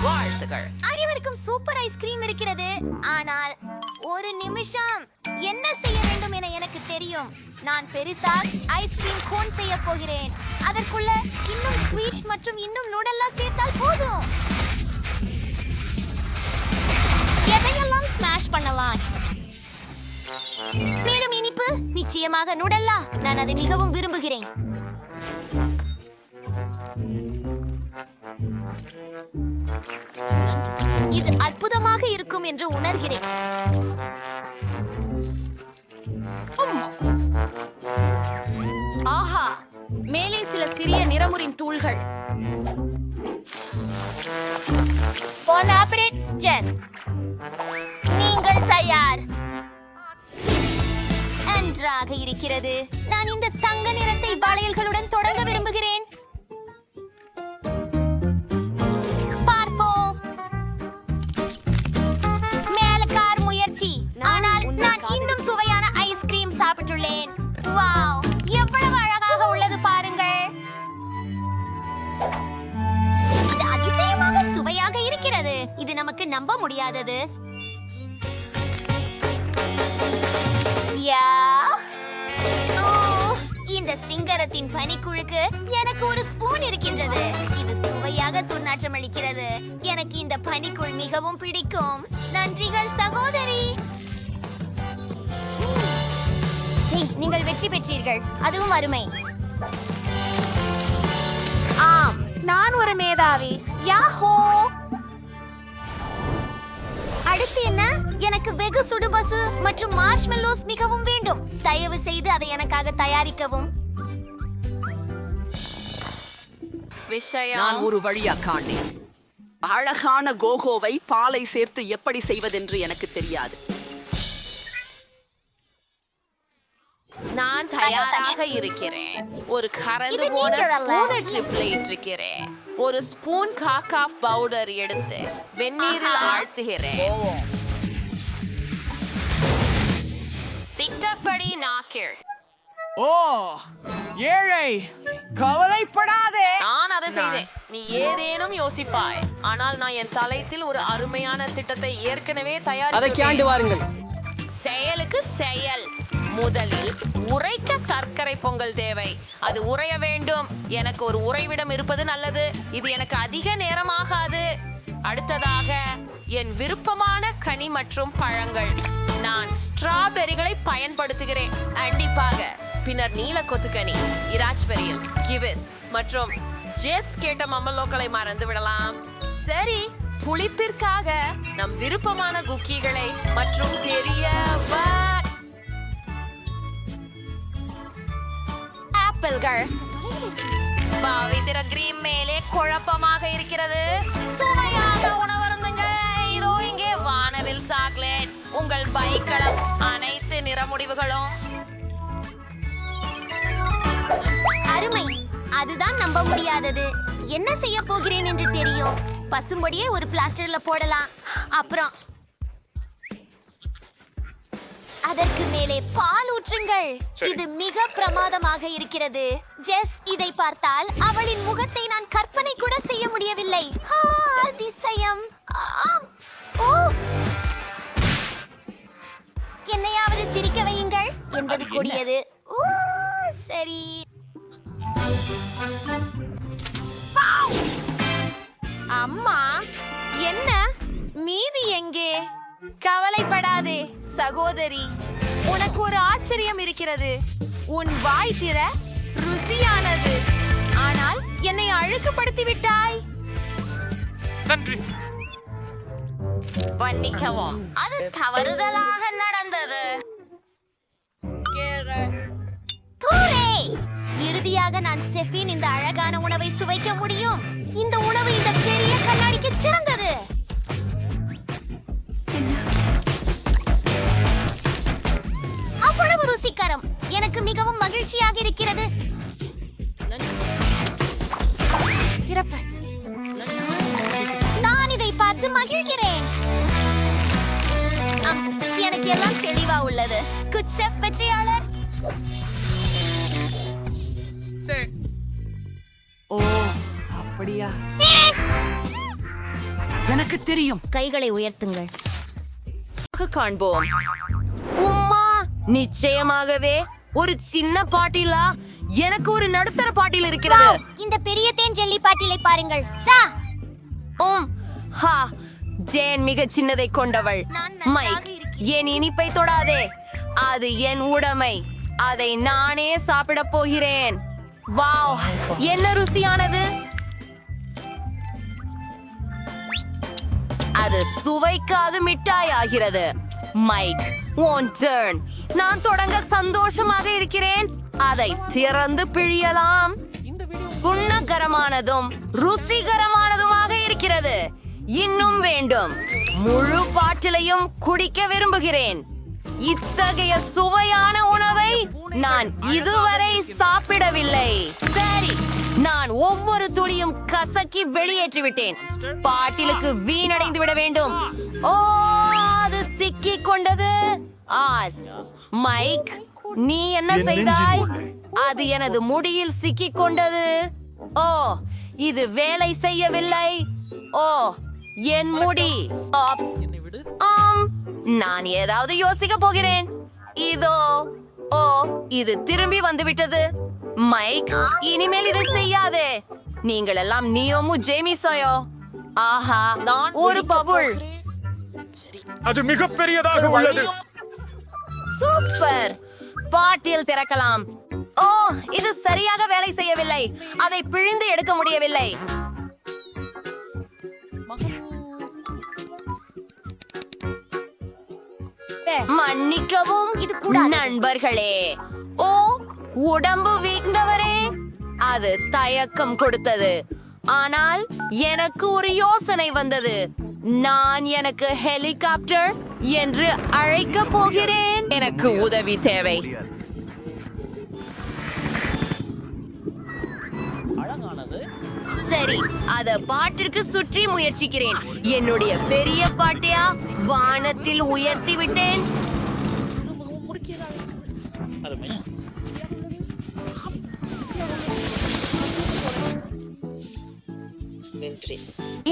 வாழ்த்துக்கள். அனைவருக்கும் சூப்பர் ஐஸ்கிரீம் இருக்கிறது. ஆனால் ஒரு நிமிஷம், என்ன செய்ய வேண்டும் என எனக்கு தெரியும். நான் பெரிசா ஐஸ்கிரீம் கோன் செய்ய போகிறேன். அதற்குள்ள இன்னும் ஸ்வீட்ஸ் மற்றும் இன்னும் நூடல்லா சேர்த்தால் போதும். எதையெல்லாம் ஸ்மாஷ் பண்ணலாம். மேலும் இனிப்பு, நிச்சயமாக நூடல்லா. நான் அதை மிகவும் விரும்புகிறேன். இது அற்புதமாக இருக்கும் என்று உணர்கிறேன். ஆஹா, மேலே சில சிறிய நிறமுறின் தூள்கள். Bon appetit, Jess. நீங்கள் தயார்? நன்றாக இருக்கிறது. நான் இந்த தங்க நிறத்தை வளையல்களுடன் தொடங்க விரும்புகிறேன். பார்ப்போம். மேலக்கார் முயற்சி. ஆனால் நான் இன்னும் சுவையான ஐஸ்கிரீம் சாப்பிட்டுள்ளேன். வாவ், எவ்வளவு அழகாக உள்ளது பாருங்கள். இது அதிசயமாக சுவையாக இருக்கிறது. இது நமக்கு நம்ப முடியாதது. யா. ஓ, இந்த சிங்கரத்தின் பனிக்குழுக்கு எனக்கு ஒரு ஸ்பூன் இருக்கின்றது. இது சுவையாக துர்நாற்றம் அளிக்கிறது. எனக்கு இந்த பனிக்குள் மிகவும் பிடிக்கும். நன்றிகள் சகோதரி. நீங்கள் வெற்றி பெற்றீர்கள். அதுவும் அருமை. ஆம், நான் ஒரு மேதாவி. யாஹோ! அடுத்து என்ன? எனக்கு வெகு சுடுபசு மற்றும் மார்ஷ்மெல்லோஸ் மிகவும் வேண்டும். தயவு செய்து அதை எனக்காக தயாரிக்கவும். நான் ஒரு வழியா காணேன். அழகான கோகோவை பாலை சேர்த்து எப்படி செய்வதென்று எனக்கு தெரியாது. நான் தயாராக இருக்கிறேன். ஒரு கறந்து போன ஸ்பூனை ட்ரிப்ல இட்டிருக்கிறேன். ஒரு ஸ்பூன் காகாஃப் பவுடர் எடுத்து வெந்நீரில் ஆழ்த்துகிறேன். திட்டப்படி நாக்கிள். ஓ, ஏழை, கவலைப்படாதே. நான் அதை செய்தேன். நீ ஏதேனும் யோசிப்பாய். ஆனால் நான் என் தலையில் ஒரு அருமையான திட்டத்தை ஏற்கனவே அதை தயாரித்து கேண்டு வாருங்கள். செயலுக்கு செயல். முதலில் உறைக்க சர்க்கரை பொங்கல் தேவை. அது உறைய வேண்டும். எனக்கு ஒரு உறைவிடம் இருப்பது நல்லது. இது எனக்கு அதிக நேரமாகாது. அடுத்ததாக என் விருப்பமான கனி மற்றும் பழங்கள். நான் ஸ்ட்ராபெரிகளை பயன்படுத்துகிறேன். கண்டிப்பாக. பின்னர் நீல கொத்துக்கனி, இராச்பெரியல், கிவிஸ் மற்றும் ஜெஸ் கேட்ட மம்மலோக்களை மறந்து விடலாம். சரி, புளிப்பிற்காக நம் விருப்பமான குக்கீகளை மற்றும் பெரிய ஆப்பிள்கள். பாவித்திர கிரீம் மேலே குழப்பமாக இருக்கிறது. சுவையாக உணவருந்துங்கள். இதோ இங்கே வானவில் சாக்லேட். உங்கள் பைக்களம் அனைத்து நிறமுடிவுகளும். அருமை. அதுதான் நம்ப முடியாதது. என்ன செய்ய போகிறேன் என்று தெரியும். பசும்பொடியை ஒரு பிளாஸ்டர்ல போடலாம். அப்புறம் அதற்கு மேலே பால் ஊற்றுங்கள். இது மிக பிரமாதமாக இருக்கிறது. ஜெஸ் இதை பார்த்தால் அவளின் முகத்தை நான் கற்பனை கூட செய்ய முடியவில்லை. அதிசயம். ஆம். ஓ, என்னையாவது சிரிக்க வையுங்கள் என்பது கூடியது. ஓ, சரி. அம்மா, என்ன மீதி எங்கே? கவலைப்படாதே சகோதரி. உனக்கு ஒரு ஆச்சரியம் இருக்கிறது. உன் வாய் திற ருசியானது. ஆனால் என்னை அழுக்குப்படுத்தி விட்டாய். மன்னிக்கவும், அது தவறுதலாக நடந்தது. தூரே! இறுதியாக நான் செஃபின் இந்த அழகான உணவை சுவைக்க முடியும். இந்த உணவு இந்த பெரிய கண்ணாடிக்கு சிறந்தது. அவ்வளவு ருசிகரம். எனக்கு மிகவும் மகிழ்ச்சியாக இருக்கிறது. சிறப்பு. நான் இதை பார்த்து மகிழ்கிறேன். எனக்கு எல்லாம் தெளிவா உள்ளது. குட் செஃப் வெற்றியாளர். ஓ அப்படியா? எனக்கு தெரியும். கைகளை உயர்த்துங்கள். காண்போம். உம்மா, நிச்சயமாகவே ஒரு சின்ன பாட்டிலா? எனக்கு ஒரு நடுத்தர பாட்டில் இருக்கிறது. இந்த பெரிய தேன் ஜெல்லி பாட்டிலை பாருங்கள். சா ஹா, ஜேன் மிக சின்னதை கொண்டவள். மைக், என் இனிப்பை தொடாதே. அது என் உடைமை. அதை நானே சாப்பிட போகிறேன். வாவ், என்ன ருசியானது! அது சுவைக்காது மிட்டாய் ஆகிறது. மைக், உன் டர்ன். நான் தொடங்க சந்தோஷமாக இருக்கிறேன். அதை திறந்து பிழியலாம். குணகரமானதும் ருசிகரமானதுமாக இருக்கிறது. இன்னும் வேண்டும். முழு பாட்டிலையும் குடிக்க விரும்புகிறேன். இத்தகைய சுவையான உணவை நான் இதுவரை சாப்பிடவில்லை. சரி, நான் ஒவ்வொரு துளியும் கசக்கி வெளியேற்றிவிட்டேன். பாட்டிலுக்கு வீணடைந்து விட வேண்டும். ஓ, அது சிக்கிக் கொண்டது. ஆஸ், மைக், நீ என்ன செய்தாய்? அது எனது முடியில் சிக்கிக் கொண்டது. ஓ, இது வேலை செய்யவில்லை. ஓ, என் முடி. ஆப்ஸ். நான் ஏதாவது யோசிக்க போகிறேன். இதோ. ஓ, இது திரும்பி வந்துவிட்டது. மைக், இனிமேல் இதை செய்யாதே. நீங்கள் எல்லாம் நியோமு ஜேமிசோயோ. ஆஹா, ஒரு பபுள். அது மிக பெரியதாக உள்ளது. சூப்பர். பாட்டில் திறக்கலாம். ஓ, இது சரியாக வேலை செய்யவில்லை. அதை பிழிந்து எடுக்க முடியவில்லை. மன்னிக்கவும் நண்பர்களே. ஓ, உடம்பு வீழ்ந்தவரே. அது தயக்கம் கொடுத்தது. ஆனால் எனக்கு ஒரு யோசனை வந்தது. நான் எனக்கு ஹெலிகாப்டர் என்று அழைக்க போகிறேன். எனக்கு உதவி தேவை. சரி, அத பாட்டிற்கு சுற்றி முயற்சிக்கிறேன். என்னுடைய பெரிய பாட்டையா வானத்தில் உயர்த்தி விட்டேன்.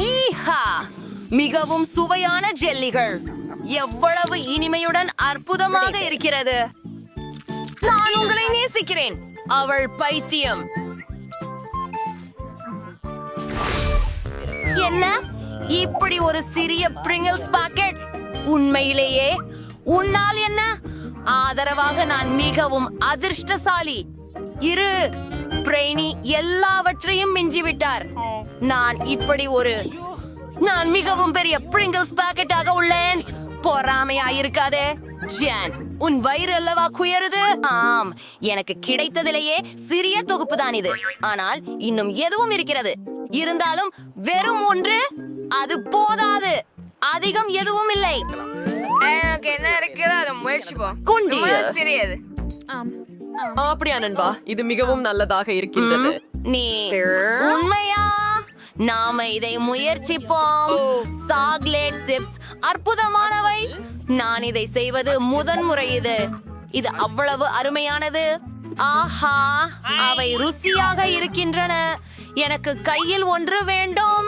ஈஹா, மிகவும் சுவையான ஜெல்லிகள். எவ்வளவு இனிமையுடன் அற்புதமாக இருக்கிறது. நான் உங்களை நேசிக்கிறேன். அவள் பைத்தியம். என்ன, இப்படி ஒரு சிறிய பிரிங்கிள்ஸ் பாக்கெட்? உண்மையிலேயே உன்னால் என்ன? ஆதரவாக நான் மிகவும் அதிர்ஷ்டசாலி. இரு, பிரெய்னி எல்லாவற்றையும் மிஞ்சிவிட்டார். நான் மிகவும் பெரிய பிரிங்கிள்ஸ் பாக்கெட்டாக உள்ளேன். பொறாமையாயிருக்காதே. ஜான், உன் வயிறு அல்லவா குயருது? ஆம், எனக்கு கிடைத்ததிலேயே சிறிய தொகுப்பு தான் இது. ஆனால் இன்னும் எதுவும் இருக்கிறது. இருந்தாலும் வெறும் ஒன்று அது போதாது. அதிகம் எதுவும் இல்லை. எனக்கு என்ன இருக்குது, அதை முயற்சிப்போம். குண்டி சிறியது. அப்படியா நண்பா? இது மிகவும் நல்லதாக இருக்கின்றது. நீ உண்மையா? நாம இதை முயற்சிப்போம். சாக்லேட் சிப்ஸ் அற்புதமானவை. நான் இதை செய்வது முதன்முறை. இது அவ்வளவு அருமையானது. ஆஹா, அவை ருசியாக இருக்கின்றன. எனக்கு கையில் ஒன்று வேண்டும்.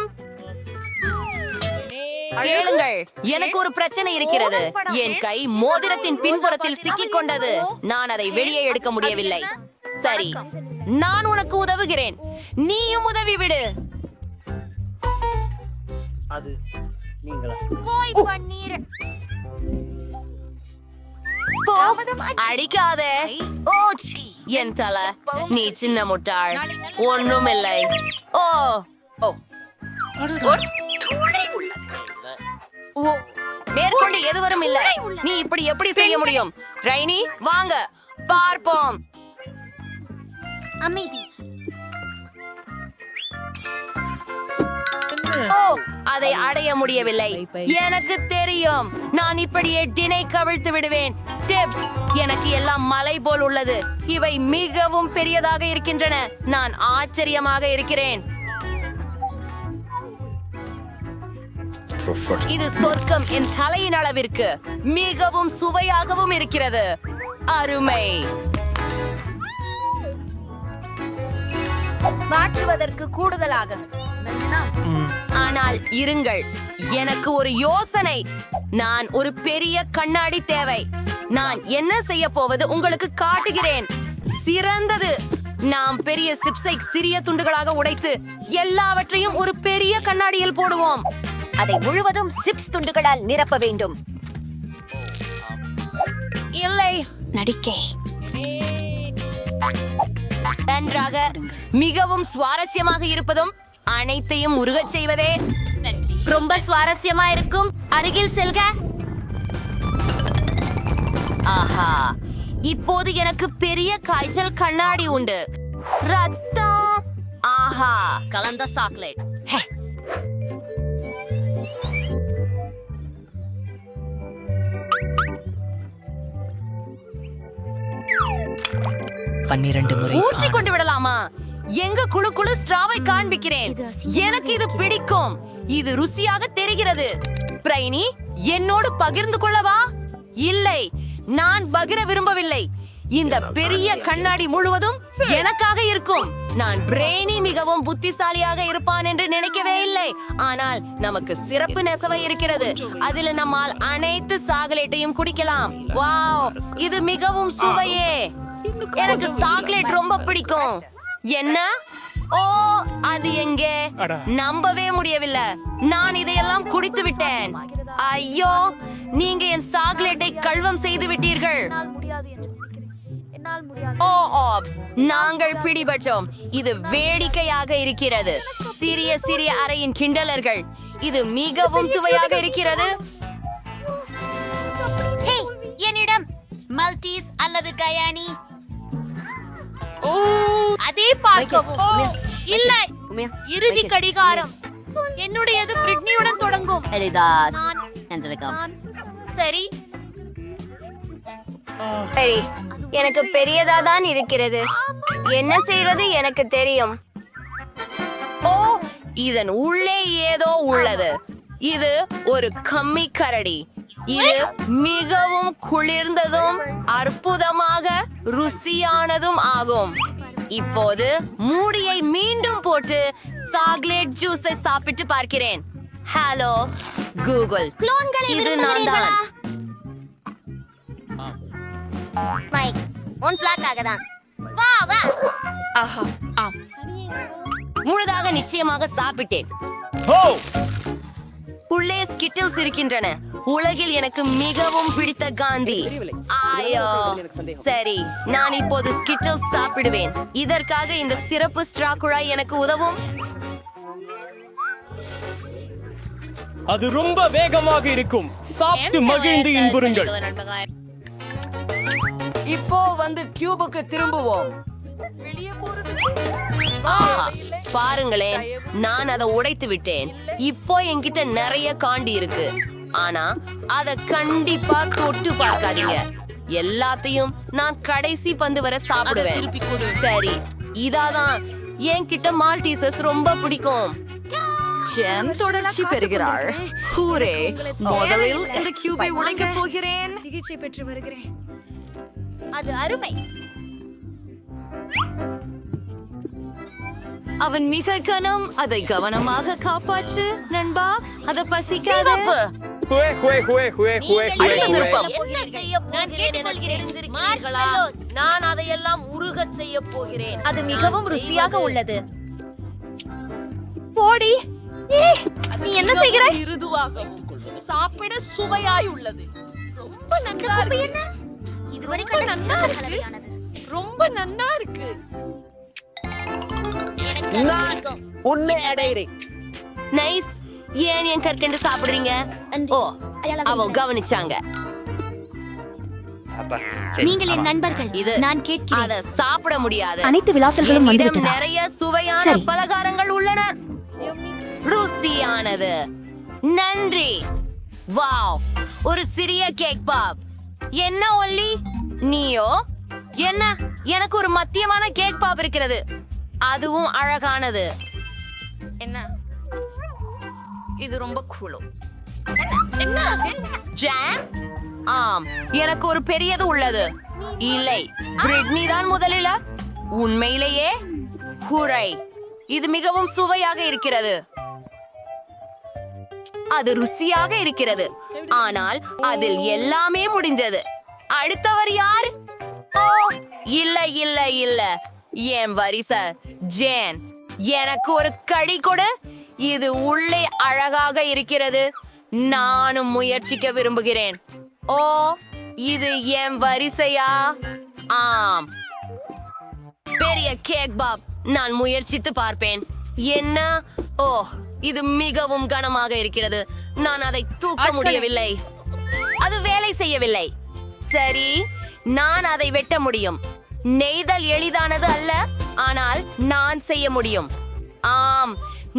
கேளுங்கள், எனக்கு ஒரு பிரச்சனை இருக்கிறது. என் கை மோதிரத்தின் பின்புறத்தில் சிக்கிக் கொண்டது. நான் அதை வெளியே எடுக்க முடியவில்லை. சரி, நான் உனக்கு உதவுகிறேன். நீயும் உதவி விடு. அது நீங்களா? அடிக்காதே. ஓ, என் தலை. நீ சின்ன முட்டாள். ஒண்ணுமில்லை. ஓ ஓ மேற்கொண்டு எதுவரும் இல்ல. நீ இப்படி எப்படி செய்ய முடியும்? ரைனி, வாங்க பார்ப்போம். அமைதி. ஓ, அதை அடைய முடியவில்லை. எனக்கு தெரியும், நான் இப்படியே டினை கவிழ்த்து விடுவேன். டிப்ஸ், எனக்கு எல்லாம் மலை போல் உள்ளது. இவை மிகவும் பெரியதாக இருக்கின்றன. நான் ஆச்சரியமாக இருக்கிறேன். இது சொர்க்கம் என் தலையின் அளவிற்கு. மிகவும் சுவையாகவும் இருக்கிறது. அருமை. மாற்றுவதற்கு கூடுதலாக. ஆனால் இருங்கள், எனக்கு ஒரு யோசனை. நான் ஒரு பெரிய கண்ணாடி தேவை. நான் என்ன செய்ய போவது உங்களுக்கு காட்டுகிறேன். சிறந்தது. நாம் பெரிய சிப்ஸை சிறிய துண்டுகளாக உடைத்து எல்லாவற்றையும் ஒரு பெரிய கண்ணாடியில் போடுவோம். அதை முழுவதும் சிப்ஸ் துண்டுகளால் நிரப்ப வேண்டும். இல்லை, நடிக்கை. நன்றாக. மிகவும் சுவாரஸ்யமாக இருப்பதும் அனைத்தையும் உருகச் செய்வதே. ரொம்ப சுவாரஸ்யமா இருக்கும். அருகில் செல்க. ஆஹா, இப்போது எனக்கு பெரிய காய்ச்சல் கண்ணாடி உண்டு. ரத்தம். ஆஹா, கலந்த சாக்லேட். ஹே. ஊற்றிக் கொண்டு விடலாமா? எங்க குழு குழு ஸ்ட்ராவை காண்பிக்கிறேன். எனக்கு இது பிடிக்கும். இது ருசியாக தெரிகிறது. பிரைனி, என்னோடு பகிர்ந்து கொள்ளவா? இல்லை, நான் பகிர விரும்பவில்லை. இந்த பெரிய கண்ணாடி முழுவதும் எனக்காக இருக்கும். நான் பிரெய்னி மிகவும் புத்திசாலியாக இருப்பான் என்று நினைக்கவே இல்லை. ஆனால் நமக்கு சிறப்பு நெசவை இருக்கிறது. அதில் நம்மால் அனைத்து சாக்லேட்டையும் குடிக்கலாம். வாவ், இது மிகவும் சுவையே. எனக்கு சாக்லேட் ரொம்ப பிடிக்கும். என்ன? ஓ, அது எங்கே? நம்பவே முடியவில்லை. நான் இதையெல்லாம் குடித்து விட்டேன். ஐயோ, நீங்க என் சாக்லேட்டை கல்வம் செய்து விட்டீர்கள். ஓ ஆப்ஸ், நாங்கள் பிடிபட்டோம். இது வேடிக்கையாக இருக்கிறது. சிறிய சிறிய அறையின் கிண்டலர்கள். இது மிகவும் சுவையாக இருக்கிறது. என்னிடம் மல்டீஸ் அல்லது கயானி. அதே பார்க்கவும். இல்லை, இறுதி கடிகாரம். என்னுடையது பிரிட்னியுடன் தொடங்கும். சரி சரி, எனக்கு பெரியதா தான் இருக்கிறது. என்ன செய்வது எனக்கு தெரியும். ஓ, இதன் உள்ளே ஏதோ உள்ளது. இது ஒரு கம்மி கரடி. இது மிகவும் குளிர்ந்ததும் அற்புதமாக ருசியானதும் ஆகும். இப்போது மூடியை மீண்டும் போட்டு சாக்லேட் ஜூஸை சாப்பிட்டு பார்க்கிறேன். ஹலோ கூகுள், இது நான் தான். மைக், உன் பிளாக்காக தான். வா வா. முழுதாக நிச்சயமாக சாப்பிட்டேன். உள்ளே ஸ்கிட்டில்ஸ் இருக்கின்றன. உலகில் எனக்கு மிகவும் பிடித்த காந்தி. ஆயோ, சரி, நான் இப்போது ஸ்கிட்டில்ஸ் சாப்பிடுவேன். இதற்காக இந்த சிறப்பு ஸ்ட்ரா குழாய் எனக்கு உதவும். அது ரொம்ப வேகமாக இருக்கும். சாப்பிட்டு மகிழ்ந்து இன்புறுங்கள். இப்போ வந்து கியூபுக்கு திரும்புவோம். ஆஹா, பாருங்களேன், நான் அதை உடைத்து விட்டேன். இப்போ என்கிட்ட நிறைய காண்டி இருக்கு. ஆனா அத கண்டிப்பா தொட்டு பார்க்காதீங்க. எல்லாத்தையும் நான் கடைசி பந்து வரை சாப்பிடுவேன். சரி, இதாதான் என்கிட்ட மால்டீசஸ் ரொம்ப பிடிக்கும். ஜெம் தொடர்ச்சி பெறுகிறாள். ஹூரே, முதலில் இந்த கியூபை உடைக்கப் போகிறேன். சிகிச்சை பெற்று வருகிறேன். அது அருமை. அவன் மிக கனம். அதை கவனமாக காப்பாற்று நண்பா. அத பசிக்காத. சிவப்பு. அடுத்த திருப்பம். என்ன செய்ய போகிறேன் என தெரிந்திருக்கிறீர்களா? நான் அதையெல்லாம் உருகச் செய்ய போகிறேன். அது மிகவும் ருசியாக உள்ளது. போடி. நீ என்ன செய்கிறாய்? மிருதுவாக சாப்பிட சுவையாய் உள்ளது. ரொம்ப நன்றா இருக்கு. இதுவரை நன்னா இருக்கு. ரொம்ப நன்னா இருக்கு. நான் உன்னை அடைகிறேன். நைஸ். ஏன் என் கற்கண்டு சாப்பிடுறீங்க? ஓ, அவ கவனிச்சாங்க. நீங்கள் என் நண்பர்கள். இது நான் கேட்கிறேன். அத சாப்பிட முடியாது. அனைத்து விலாசங்களும் என்னிடம் வந்துவிட்டதா? நிறைய சுவையான சரி. பலகாரங்கள் உள்ளன. ருசியானது. நன்றி. வாவ், ஒரு சிறிய கேக் பாப். என்ன ஒல்லி, நீயோ? என்ன? எனக்கு ஒரு மத்தியமான கேக் பாப் இருக்கிறது, அதுவும் அழகானது. என்ன இது ரொம்ப கூலோ. ஜாம்? ஆம், எனக்கு ஒரு பெரியது உள்ளது. இல்லை, பிரிட்னி தான் முதலில். உண்மையிலேயே குறை. இது மிகவும் சுவையாக இருக்கிறது. அது ருசியாக இருக்கிறது, ஆனால் அதில் எல்லாமே முடிந்தது. அடுத்தவர் யார்? ஓ, இல்ல இல்ல இல்ல, என் வரிசை. ஜேன், எனக்கு ஒரு கடி கொடு. இது உள்ளே அழகாக இருக்கிறது. நானும் முயற்சிக்க விரும்புகிறேன். ஓ, இது என் வரிசையா? ஆம், பெரிய கேக் பாப். நான் முயற்சித்து பார்ப்பேன். என்ன? ஓ, இது மிகவும் கனமாக இருக்கிறது. நான் அதை தூக்க முடியவில்லை. அது வேலை செய்யவில்லை. சரி, நான் அதை வெட்ட முடியும். நெய்தல் எளிதானது அல்ல, ஆனால் நான் செய்ய முடியும். ஆம்,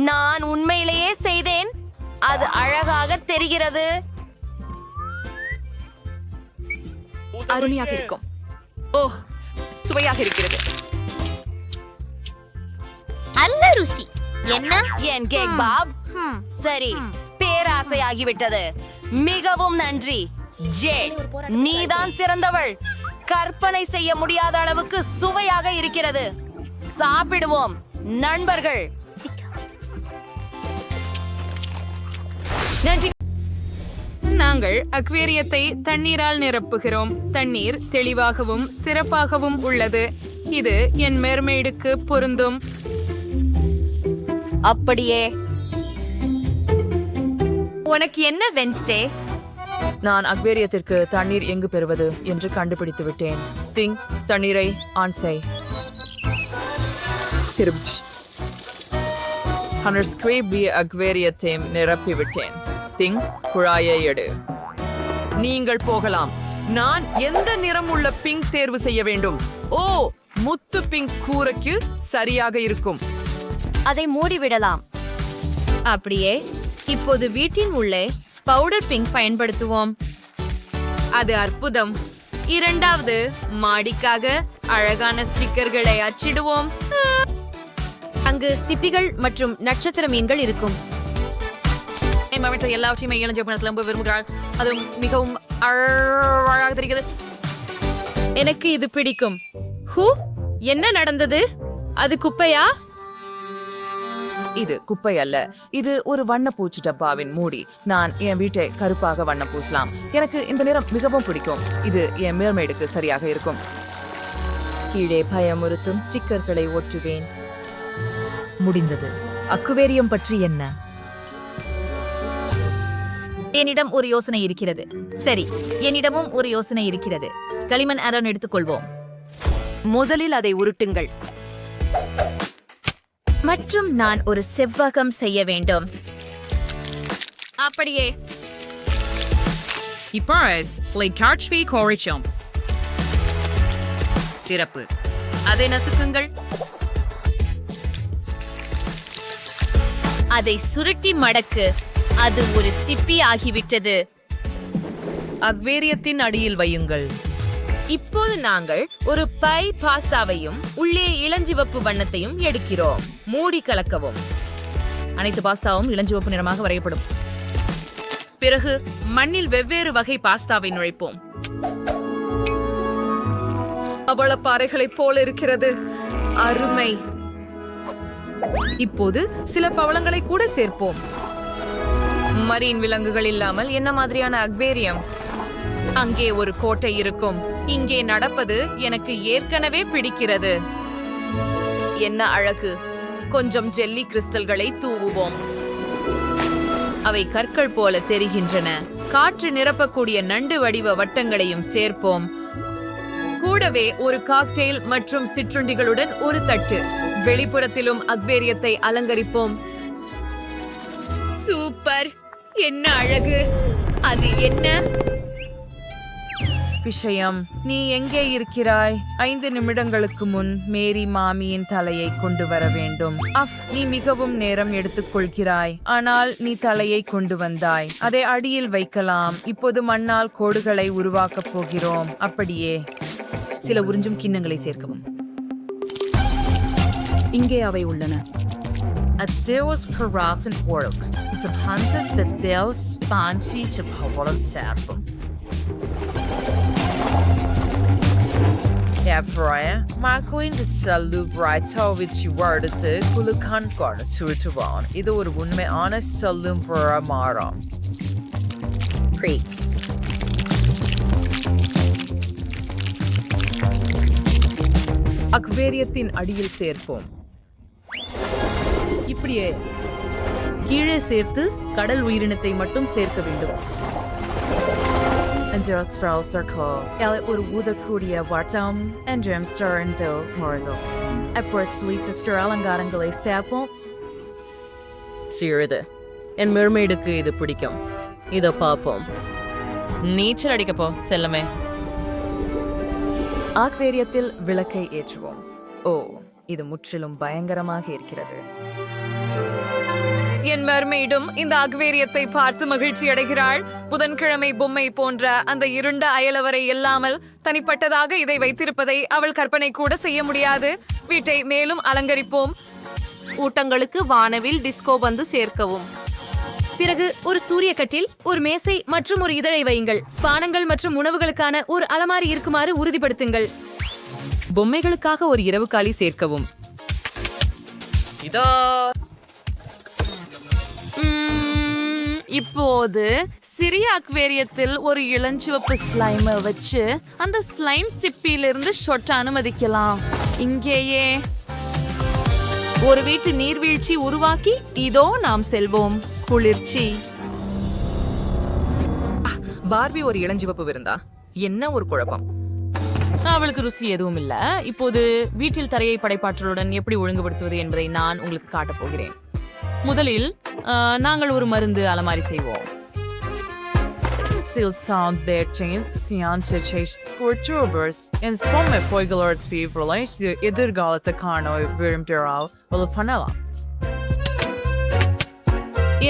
நான் உண்மையிலேயே செய்தேன். அது அழகாக தெரிகிறது. அருமையாக இருக்கும். ஓ, சுவையாக இருக்கிறது. அல்ல ருசி. என்ன? என் கேக் பாப். சரி, பேராசையாகிவிட்டது. மிகவும் நன்றி ஜேட், நீதான் சிறந்தவள். கற்பனை செய்ய முடியாத அளவுக்கு சுவையாக இருக்கிறது. சாப்பிடுவோம் நண்பர்கள். நாங்கள் அக்வேரியத்தை தண்ணீரால் நிரப்புகிறோம். தண்ணீர் தெளிவாகவும் சிறப்பாகவும் உள்ளது. இது என் மெர்மெய்டுக்கு பொருந்தும். அப்படியே. உனக்கு என்ன வென்ஸ்டே? நான் அக்வேரியத்திற்கு தண்ணீர் எங்கு பெறுவது என்று கண்டுபிடித்து விட்டேன். திங், தண்ணீரை ஆன் செய். அக்வேரியத்தை நிரப்பிவிட்டேன். திங், குழாயை எடு. நீங்கள் போகலாம். நான் எந்த நிறம் உள்ள பிங்க் தேர்வு செய்ய வேண்டும்? ஓ, முத்து பிங்க் கூரைக்கு சரியாக இருக்கும். அதை மூடிவிடலாம். அப்படியே. இப்போது வீட்டின் உள்ளே பவுடர் பிங்க் பயன்படுத்துவோம். அது அற்புதம். இரண்டாவது, மாடிக்காக அழகான ஸ்டிக்கர்களை அச்சிடுவோம். அங்கு சிப்பிகள் மற்றும் நட்சத்திர மீன்கள் இருக்கும். எல்லாவற்றையுமே இளஞ்ச பணத்தில் விரும்புகிறாள். அது மிகவும் அழகாக தெரிகிறது. எனக்கு இது பிடிக்கும். ஹூ, என்ன நடந்தது? அது குப்பையா? இது குப்பை அல்ல, இது ஒரு வண்ணப்பூச்சி டப்பாவின் மூடி. நான் என் வீட்டை கருப்பாக வண்ணம் பூசலாம். எனக்கு இந்த நிறம் மிகவும் பிடிக்கும். இது என் மெர்மெய்டுக்கு சரியாக இருக்கும். கீழே பயமுறுத்தும் ஸ்டிக்கர்களை ஒட்டுவேன். முடிந்தது. அக்வேரியம் பற்றி என்ன? என்னிடம் ஒரு யோசனை இருக்கிறது. சரி, என்னிடமும் ஒரு யோசனை இருக்கிறது. களிமண் அரண் எடுத்துக்கொள்வோம். முதலில் அதை உருட்டுங்கள். மற்றும் நான் ஒரு செவ்வகம் செய்ய வேண்டும். அப்படியே. சிறப்பு. அதை நசுக்குங்கள். அதை சுருட்டி மடக்கு. அது ஒரு சிப்பி ஆகிவிட்டது. அக்வேரியத்தின் அடியில் வையுங்கள். இப்போது நாங்கள் ஒரு பை பாஸ்தாவையும் உள்ளே இளஞ்சிவப்பு வண்ணத்தையும் எடுக்கிறோம். மூடி கலக்கவும். அனைத்து பாஸ்தாவும் இளஞ்சிவப்பு நிறமாக வரையப்படும். பிறகு மண்ணில் வெவ்வேறு வகை பாஸ்தாவை நுழைப்போம். பவளப்பாறைகளைப் போல இருக்கிறது. அருமை. இப்போது சில பவளங்களை கூட சேர்ப்போம். மரீன் விலங்குகள் இல்லாமல் என்ன மாதிரியான அக்வேரியம்? அங்கே ஒரு கோட்டை இருக்கும். இங்கே நடப்பது எனக்கு ஏற்கனவே பிடிக்கிறது. என்ன அழகு. கொஞ்சம் ஜெல்லி கிறிஸ்டல்களை தூவுவோம். அவை கற்கள் போல தெரிகின்றன. காற்று நிரப்பக்கூடிய நண்டு வடிவ வட்டங்களையும் சேர்ப்போம். கூடவே ஒரு காக்டெயில் மற்றும் சிற்றுண்டிகளுடன் ஒரு தட்டு. வெளிப்புறத்திலும் அக்வேரியத்தை அலங்கரிப்போம். சூப்பர், என்ன அழகு. அது என்ன? விஷயம், நீ எங்கே இருக்கிறாய்? 5 நிமிடங்களுக்கு முன் மேரி மாமியின் தலையை கொண்டு வர வேண்டும். நீ மிகவும் நேரம் எடுத்துக்கொள்கிறாய், ஆனால் நீ தலையை கொண்டு வந்தாய். அதை அடியில் வைக்கலாம். இப்போது மண்ணால் கோடுகளை உருவாக்கப் போகிறோம். அப்படியே சில உறிஞ்சும் கிண்ணங்களை சேர்க்கவும். இங்கே அவை உள்ளன. Adeus karaten world. Is the pantas that Deus spanchi to povolan serpum. Efraia, Marcoin de Salubright which you were the Kulukan Garden Surturon. இது ஒரு உண்மையான சல்லும்புற மரம். Great. அக்வேரியத்தின் அடியில் சேர்ப்போம். இப்படியே கீழே சேர்த்து கடல் உயிரினத்தை மட்டும் சேர்க்க வேண்டும். ஒரு ஊதக்கூடிய வட்டம் என்றும் அலங்காரங்களை சேர்ப்போம். சிறிது என் மெர்மெய்டுக்கு இது பிடிக்கும். இதை பார்ப்போம். நீச்சல் அடிக்கப்போ செல்லமே. ஆக்வேரியத்தில் விளக்கை ஏற்றுவோம். ஓ, இது முற்றிலும் பயங்கரமாக இருக்கிறது. என் மெர்மெய்டும் இந்த அக்வேரியத்தை பார்த்து மகிழ்ச்சி அடைகிறாள். புதன்கிழமை பொம்மை போன்ற அந்த இருண்ட அயலவரை இல்லாமல் தனிப்பட்டதாக இதை வைத்திருப்பதை அவள் கற்பனை கூட செய்ய முடியாது. வீட்டை மேலும் அலங்கரிப்போம். ஊட்டங்களுக்கு வானவில் டிஸ்கோ பந்து சேர்க்கவும். பிறகு ஒரு சூரிய கட்டில், ஒரு மேசை மற்றும் ஒரு இதழை வையுங்கள். பானங்கள் மற்றும் உணவுகளுக்கான ஒரு அலமாரி இருக்குமாறு உறுதிப்படுத்துங்கள். பொம்மைகளுக்காக ஒரு இரவு காலி சேர்க்கவும். இப்போது சிறிய அக்வேரியத்தில் ஒரு இளஞ்சிவப்பு ஸ்லைமை வச்சு அந்த ஸ்லைம் சிப்பியிலிருந்து ஷொட்ட அனுமதிக்கலாம். இங்கேயே ஒரு வீட்டு நீர்வீழ்ச்சி உருவாக்கி இதோ நாம் செல்வோம். குளிர்ச்சி. பார்பி ஒரு இளஞ்சிவப்பு விருந்தா? என்ன ஒரு குழப்பம். அவளுக்கு ருசி எதுவும் இல்ல. இப்போது வீட்டில் தரையை படைப்பாற்றலுடன் எப்படி ஒழுங்குபடுத்துவது என்பதை நான் உங்களுக்கு காட்டப் போகிறேன். முதலில் நாங்கள் ஒரு மருந்து அலமாரி செய்வோம்.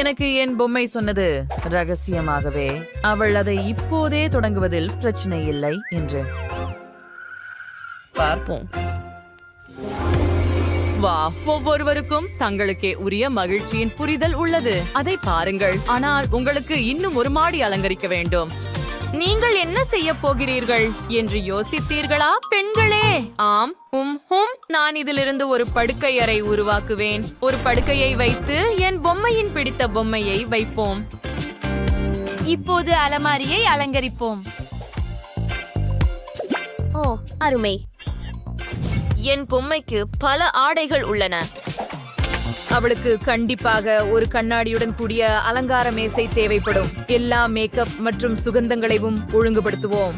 எனக்கு என் பொம்மை சொன்னது ரகசியமாகவே அவள் அதை இப்போதே தொடங்குவதில் பிரச்சனை இல்லை என்று. பார்ப்போம். வா, ஒவ்வொருவருக்கும் தங்களுக்கே உரிய மகிழ்ச்சியின் புரிதல் உள்ளது. அதை பாருங்கள். ஆனால் உங்களுக்கு இன்னும் ஒரு மாடி அலங்கரிக்க வேண்டும். நீங்கள் என்ன செய்ய போகிறீர்கள் என்று யோசித்தீர்களா பெண்களே? ஆம், நான் இதிலிருந்து ஒரு படுக்கை அறை உருவாக்குவேன். ஒரு படுக்கையை வைத்து என் பொம்மையின் பிடித்த பொம்மையை வைப்போம். இப்போது அலமாரியை அலங்கரிப்போம். ஓ, அருமை. என் பொம்மைக்கு பல ஆடைகள் உள்ளன. அவளுக்கு கண்டிப்பாக ஒரு கண்ணாடியுடன் கூடிய அலங்கார மேசை தேவைப்படும். எல்லா மேக்கப் மற்றும் சுகந்தங்களையும் ஒழுங்குபடுத்துவோம்.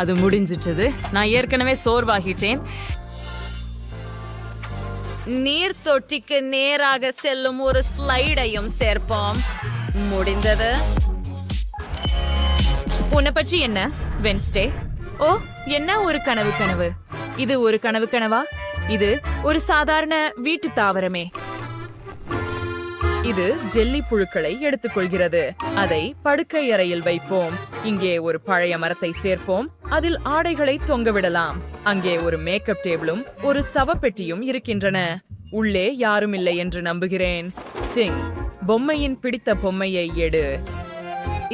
அது முடிஞ்சிட்டது. நான் ஏற்கனவே சோர்வாகிட்டேன். நீர் தொட்டிக்கு நேராக செல்லும் ஒரு ஸ்லைடையும் சேர்ப்போம். முடிந்தது. உன்னை பற்றி என்ன வென்ஸ்டே? ஓ, என்ன ஒரு கனவு. இது ஒரு கனவா? இது ஒரு சாதாரண வீட்டு தாவரமே. இது ஜெல்லி புழுக்களை எடுத்துக்கொள்கிறது. அதை படுக்கை அறையில் வைப்போம். இங்கே ஒரு பழைய மரத்தை சேர்ப்போம். அதில் ஆடைகளை தொங்கவிடலாம். அங்கே ஒரு மேக்கப் டேபிளும் ஒரு சவப்பெட்டியும் இருக்கின்றன. உள்ளே யாரும் இல்லை என்று நம்புகிறேன். டிங், பொம்மையின் பிடித்த பொம்மையை எடு.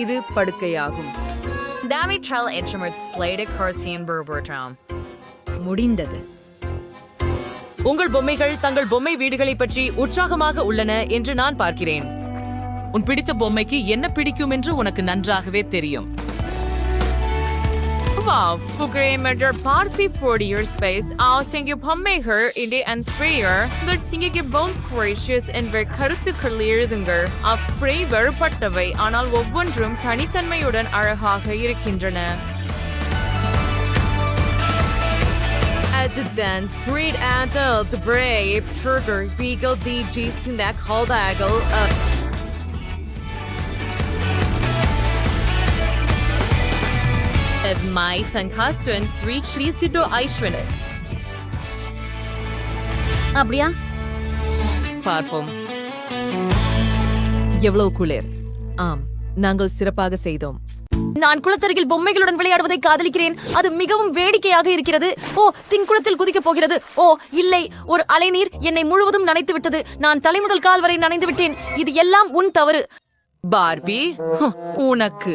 இது படுக்கையாகும். முடிந்தது. உங்கள் பொம்மைகள் தங்கள் பொம்மை வீடுகளை பற்றி உற்சாகமாக உள்ளன என்று நான் பார்க்கிறேன். உன் பிடித்த பொம்மைக்கு என்ன பிடிக்கும் என்று உனக்கு நன்றாகவே தெரியும். Wow, programmer Party 40 years space avsänker பொம்மைகள் in and sprayer that singe bone precious and கருத்துக்கள் எழுதுங்கள். அப்ரேவர் பட்டவை, ஆனால் ஒவ்வொன்றும் தனித்தன்மையுடன் அழகாக இருக்கின்றன. to dance, breed adult, brave, trigger, beagle, DG, snack, holdagel, of mice and costumes, three Chlesido Eichwinnes. அப்படியா? பார்ப்போம். எவ்வளவு குளிர். ஆம், நாங்கள் சிறப்பாக செய்தோம். நான் குளத்தருகில் பொம்மைகளுடன் விளையாடுவதை காதலிக்கிறேன். அது மிகவும் வேடிக்கையாக இருக்கிறது. ஓ, தின்குளத்தில் குதிக்கப் போகிறது. ஓ இல்லை, ஒரு அலைநீர் என்னை முழுவதும் நனைத்து விட்டது. நான் தலைமுதல் கால் வரை நனைந்து விட்டேன். இது எல்லாம் உன் தவறு. பார்பி, உனக்கு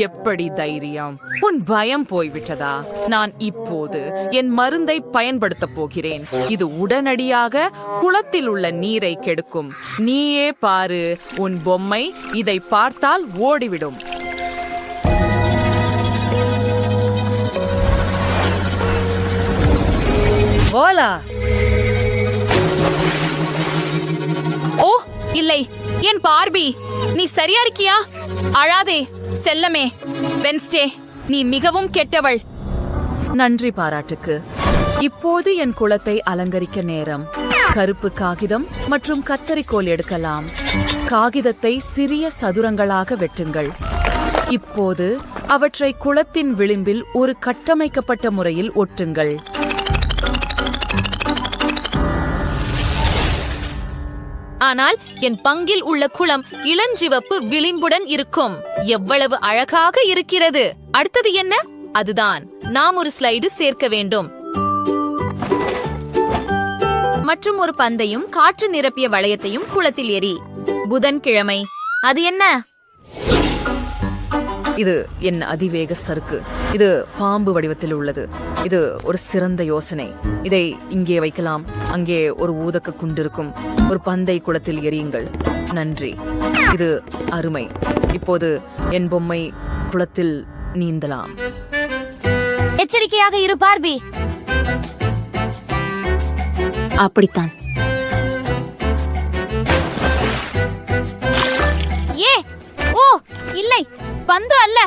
எப்படி தைரியம்? உன் பயம் போய்விட்டதா? நான் இப்போது என் மருந்தை பயன்படுத்தப் போகிறேன். இது உடனடியாக குளத்தில் உள்ள நீரை கெடுக்கும். நீயே பாரு, உன் பொம்மை இதை பார்த்தால் ஓடிவிடும். Hola! ஓ இல்லை, என் பார்பி, நீ சரியா இருக்கியா? அழாதே செல்லமே. வென்ஸ்டே, நீ மிகவும் கெட்டவள். நன்றி பாராட்டுக்கு. இப்போது என் குளத்தை அலங்கரிக்க நேரம். கருப்பு காகிதம் மற்றும் கத்தரிக்கோல் எடுக்கலாம். காகிதத்தை சிறிய சதுரங்களாக வெட்டுங்கள். இப்போது அவற்றை குளத்தின் விளிம்பில் ஒரு கட்டமைக்கப்பட்ட முறையில் ஒட்டுங்கள். ஆனால் என் பங்கில் உள்ள குளம் இளஞ்சிவப்பு விளிம்புடன் இருக்கும். எவ்வளவு அழகாக இருக்கிறது. அடுத்தது என்ன? அதுதான் நாம் ஒரு ஸ்லைடு சேர்க்க வேண்டும். மற்றும் ஒரு பந்தையும் காற்று நிரப்பிய வளையத்தையும் குளத்தில் எறி. புதன்கிழமை. அது என்ன? இது என் அதிவேக சறுக்கு. இது பாம்பு வடிவத்தில் உள்ளது. இது ஒரு சிறந்த யோசனை. இதை இங்கே வைக்கலாம். அங்கே ஒரு ஊதக்க குண்டிருக்கும். ஒரு பந்தை குளத்தில் எறியுங்கள். நன்றி, இது அருமை. இப்போது என் பொம்மை குளத்தில் நீந்தலாம். எச்சரிக்கையாக இரு பார்பி. அப்படித்தான். ஏ ஓ இல்லை, பந்து அல்ல.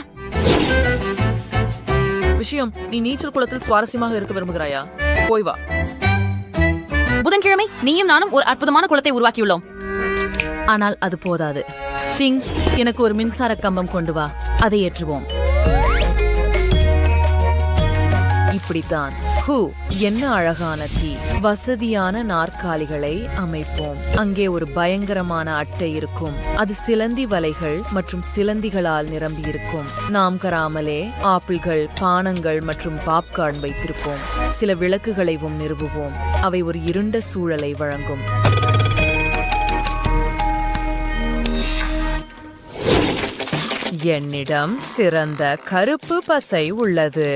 விஷயம், நீ நீச்சல் குளத்தில் சுவாரஸ்யமாக இருக்க விரும்புகிறாயா? போய் வா. புதன்கிழமை நீயும் நானும் ஒரு அற்புதமான குளத்தை உருவாக்கியுள்ளோம். ஆனால் அது போதாது. திங், எனக்கு ஒரு மின்சார கம்பம் கொண்டு வா. அதை ஏற்றுவோம். இப்படித்தான். ஹூ, என்ன அழகான தீ. வசதியான நாற்காலிகளை அமைப்போம். அங்கே ஒரு பயங்கரமான அட்டை இருக்கும். அது சிலந்தி வலைகள் மற்றும் சிலந்திகளால் நிரம்பி இருக்கும். நாம் கராமலே ஆப்பிள்கள், பானங்கள் மற்றும் பாப்கார்ன் வைத்திருப்போம். சில விளக்குகளையும் நிறுவுவோம். அவை ஒரு இருண்ட சூழலை வழங்கும். என்னிடம் சிறந்த கருப்பு பசை உள்ளது.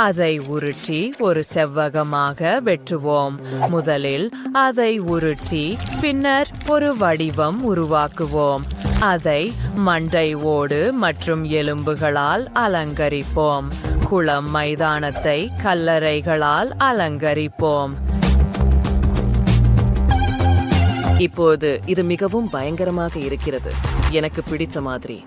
அதை உருட்டி ஒரு செவ்வகமாக வெட்டுவோம். முதலில் அதை உருட்டி பின்னர் ஒரு வடிவம் உருவாக்குவோம். அதை மண்டை ஓடு மற்றும் எலும்புகளால் அலங்கரிப்போம். குளம் மைதானத்தை கல்லறைகளால் அலங்கரிப்போம். இப்போது இது மிகவும் பயங்கரமாக இருக்கிறது. எனக்கு பிடித்த மாதிரி.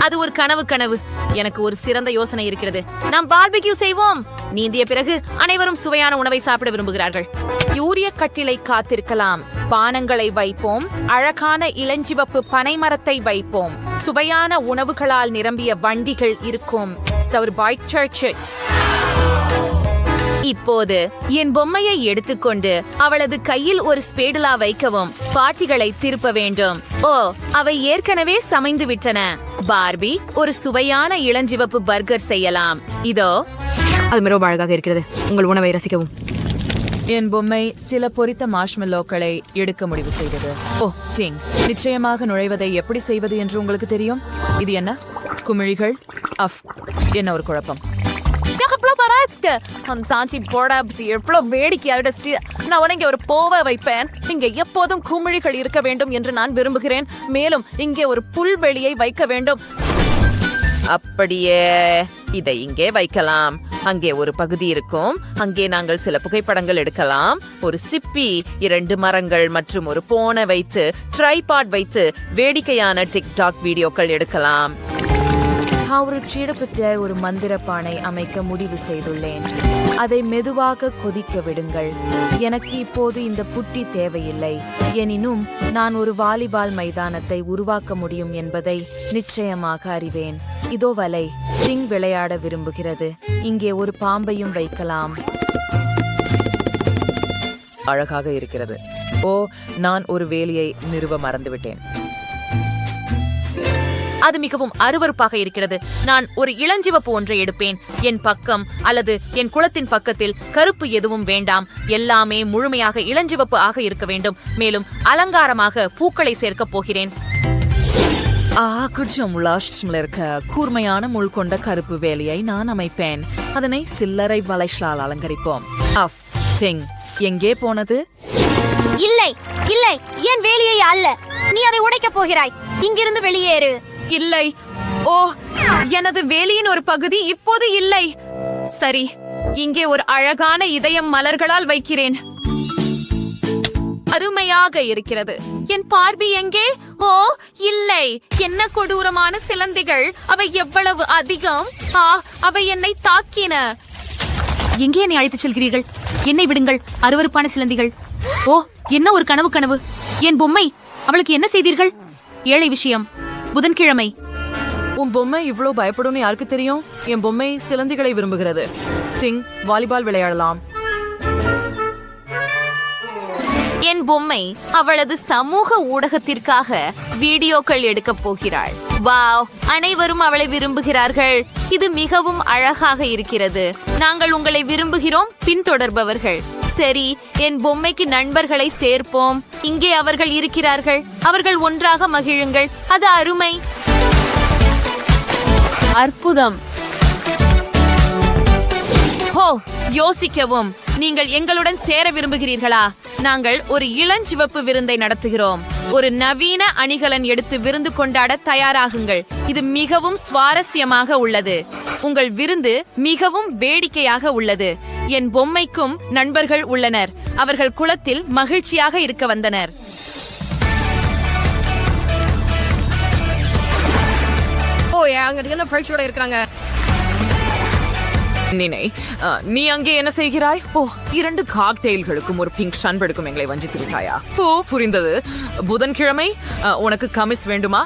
அது ஒரு கனவு. எனக்கு ஒரு சிறந்த யோசனை இருக்கிறது. நாம் பார்பிக்யூ செய்வோம். நீந்திய பிறகு அனைவரும் சுவையான உணவை சாப்பிட விரும்புகிறார்கள். யூரிய கட்டிலை காத்திருக்கலாம். பானங்களை வைப்போம். அழகான இளஞ்சிவப்பு பனை மரத்தை வைப்போம். சுவையான உணவுகளால் நிரம்பிய வண்டிகள் இருக்கும். இப்போது என் பொம்மையை எடுத்துக்கொண்டு அவளது கையில் ஒரு ஸ்பேடுலா வைக்கவும். பாட்டிகளை திருப்ப வேண்டும். ஓ, அவை ஏற்கனவே சமைந்து விட்டன. பார்பி, ஒரு சுவையான இளஞ்சிவப்பு பர்கர் செய்யலாம். இதோ. அது மிகவும் அழகாக இருக்கிறது. உங்கள் உணவை ரசிக்கவும். என் பொம்மை சில பொரித்த மார்ஷ்மெல்லோக்களை எடுக்க முடிவு செய்தது. ஓ, டிங், நிச்சயமாக நுழைவதை எப்படி செய்வது என்று உங்களுக்கு தெரியும். இது என்ன? குமிழிகள். அஃப், என்ன ஒரு குழப்பம். நான் இங்கே ஒரு போவ வைப்பேன். இங்கே எப்போதும் குமிழிகள் இருக்க வேண்டும் என்று நான் விரும்புகிறேன். மேலும் இங்கே ஒரு புல்வெளியை வைக்க வேண்டும். அப்படியே இதை இங்கே வைக்கலாம். அங்கே ஒரு பகுதி இருக்கும். அங்கே நாங்கள் சில புகைப்படங்கள் எடுக்கலாம். ஒரு சிப்பி, 2 மரங்கள் மற்றும் ஒரு போனை வைத்து ட்ரைபாட் வைத்து வேடிக்கையான டிக்டாக் வீடியோக்கள் எடுக்கலாம். அவருச்சியிடப்பட்ட ஒரு மந்திர பானை அமைக்க முடிவு செய்துள்ளேன். அதை மெதுவாக கொதிக்க விடுங்கள். எனக்கு இப்போது இந்த புட்டி தேவையில்லை. எனினும் நான் ஒரு வாலிபால் மைதானத்தை உருவாக்க முடியும் என்பதை நிச்சயமாக அறிவேன். இதோ வலை. சிங் விளையாட விரும்புகிறது. இங்கே ஒரு பாம்பையும் வைக்கலாம். அழகாக இருக்கிறது. ஓ, நான் ஒரு வேலியை நிறுவ மறந்துவிட்டேன். அது மிகவும் அருவருப்பாக இருக்கிறது. நான் ஒரு இளஞ்சிவப்பு ஒன்றை எடுப்பேன். என் பக்கம் அல்லது என் குளத்தின் பக்கத்தில் கருப்பு எதுவும் வேண்டாம். எல்லாமே முழுமையாக இளஞ்சிவப்பு ஆக இருக்க வேண்டும். மேலும் அலங்காரமாக பூக்களை சேர்க்கப் போகிறேன். கொஞ்சம் உலாஷ்மில் இருக்க கூர்மையான முள் கொண்ட கருப்பு வேலியை நான் அமைப்பேன். அதனை சில்லறை வளைஷால் அலங்கரிப்போம். சிங் எங்கே போனது? இல்லை இல்லை, என் வேலியை அல்ல. நீ அதை உடைக்கப் போகிறாய். இங்கிருந்து வெளியேறு. இல்லை. ஓ, எனது வேலியின் ஒரு பகுதி இப்போது இல்லை. சரி, இங்கே ஒரு அழகான இதயம் மலர்களால் வைக்கிறேன். அருமையாக இருக்கிறது. என் பார்வை எங்கே? ஓ இல்லை, என்ன கொடூரமான சிலந்திகள்! அவை எவ்வளவு அதிகம்! அவை என்னை தாக்கின. எங்கே என்னை அழைத்துச் செல்கிறீர்கள்? என்னை விடுங்கள், அருவருப்பான சிலந்திகள். ஓ, என்ன ஒரு கனவு! என் பொம்மை, அவளுக்கு என்ன செய்தீர்கள்? ஏழை விஷயம். புதன்கிழமை. உன் பொம்மை இவ்வளோ பயப்படும்னு யாருக்கு தெரியும்? என் பொம்மை சிலந்திகளை விரும்புகிறது. சிங், வாலிபால் விளையாடலாம். என் பொம்மை அவளது சமூக ஊடகத்திற்காக வீடியோக்கள் எடுக்கப் போகிறாள். வாவ், அனைவரும் அவளை விரும்புகிறார்கள். இது மிகவும் அழகாக இருக்கிறது. நாங்கள் உங்களை விரும்புகிறோம், பின்தொடர்பவர்கள். சரி, என் பொம்மைக்கு நண்பர்களை சேர்ப்போம். இங்கே அவர்கள் இருக்கிறார்கள். அவர்கள் ஒன்றாக மகிழுங்கள். அது அருமை. அற்புதம். ஹோ, யோசிக்கவும். நீங்கள் எங்களுடன் சேர விரும்புகிறீர்களா? நாங்கள் ஒரு இளஞ்சிவப்பு விருந்தை நடத்துகிறோம். ஒரு நவீன அணிகலன் எடுத்து விருந்து கொண்டாட தயாராகுங்கள். இது மிகவும் சுவாரஸ்யமாக உள்ளது. உங்கள் விருந்து மிகவும் வேடிக்கையாக உள்ளது. என் பொம்மைக்கும் நண்பர்கள் உள்ளனர். அவர்கள் குளத்தில் மகிழ்ச்சியாக இருக்க வந்தனர். இருக்கிறாங்க. நீ அங்கே என்ன செய்கிறாய்? ஓ, 2 காக்டெயில்களுக்கும் ஒரு பிங்க் ஷன்பெடுக்கும் எங்களை வஞ்சித்து விட்டாயா? ஓ, புரிந்தது. புதன்கிழமை உனக்கு கமிஸ் வேண்டுமா?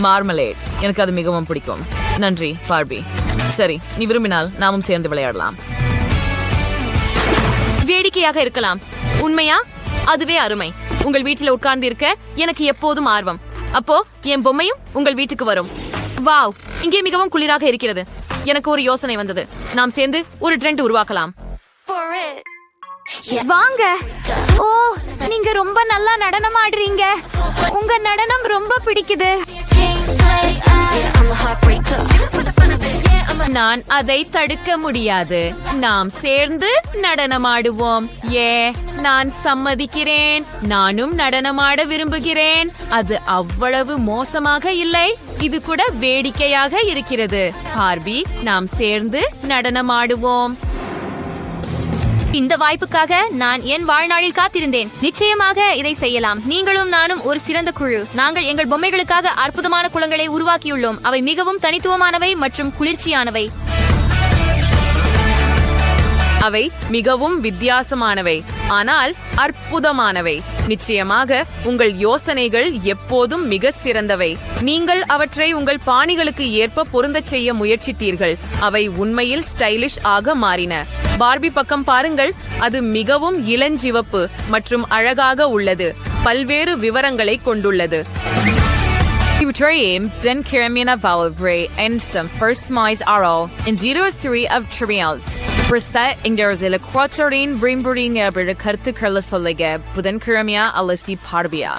மார்மலேட், எனக்கு அது மிகவும் பிடிக்கும். நன்றி பார்பி. சரி, நீ விரும்பினால் நாமும் சேர்ந்து விளையாடலாம். வேடிக்கையாக இருக்கலாம். உண்மையா? அதுவே அருமை. உங்கள் வீட்டில் உட்கார்ந்து இருக்க எனக்கு எப்போதும் ஆர்வம். அப்போ என் பொம்மையும் உங்கள் வீட்டுக்கு வரும். வாவ், இங்கே மிகவும் குளிராக இருக்கிறது. எனக்கு ஒரு யோசனை வந்தது. நாம் சேர்ந்து ஒரு ட்ரெண்ட் உருவாக்கலாம். வாங்க. ஓ, நீங்க ரொம்ப நல்லா நடனம் ஆடுறீங்க. உங்க நடனம் ரொம்ப பிடிக்குது. நான் அதை தடுக்க முடியாது. நாம் சேர்ந்து நடனமாடுவோம். நான் சம்மதிக்கிறேன். நானும் நடனமாட விரும்புகிறேன். அது அவ்வளவு மோசமாக இல்லை. இது கூட வேடிக்கையாக இருக்கிறது. பார்பி, நாம் சேர்ந்து நடனமாடுவோம். இந்த வாய்ப்புக்காக நான் என் வாழ்நாளில் காத்திருந்தேன். நிச்சயமாக இதை செய்யலாம். நீங்களும் நானும் ஒரு சிறந்த குழு. நாங்கள் எங்கள் பொம்மைகளுக்காக அற்புதமான குளங்களை உருவாக்கியுள்ளோம். அவை மிகவும் தனித்துவமானவை மற்றும் குளிர்ச்சியானவை. அவை மிகவும் வித்தியாசமானவை, ஆனால் அற்புதமானவை. நிச்சயமாக உங்கள் யோசனைகள் எப்போதும் மிக சிறந்தவை. நீங்கள் அவற்றை உங்கள் பாணிகளுக்கு ஏற்ப பொருந்தச் செய்ய முயற்சித்தீர்கள். அவை உண்மையில் ஸ்டைலிஷ் ஆக மாறின. பார்பி பக்கம் பாருங்கள். அது மிகவும் இளஞ்சிவப்பு மற்றும் அழகாக உள்ளது. பல்வேறு விவரங்களை கொண்டுள்ளது. Den Kiramina Valvray and some first mice are all in 03 of trials. Presta Ingderzilla Quaterine Rimburing Eber Kartu Kerla Solega, Budan Kiramia Alessi Parbia.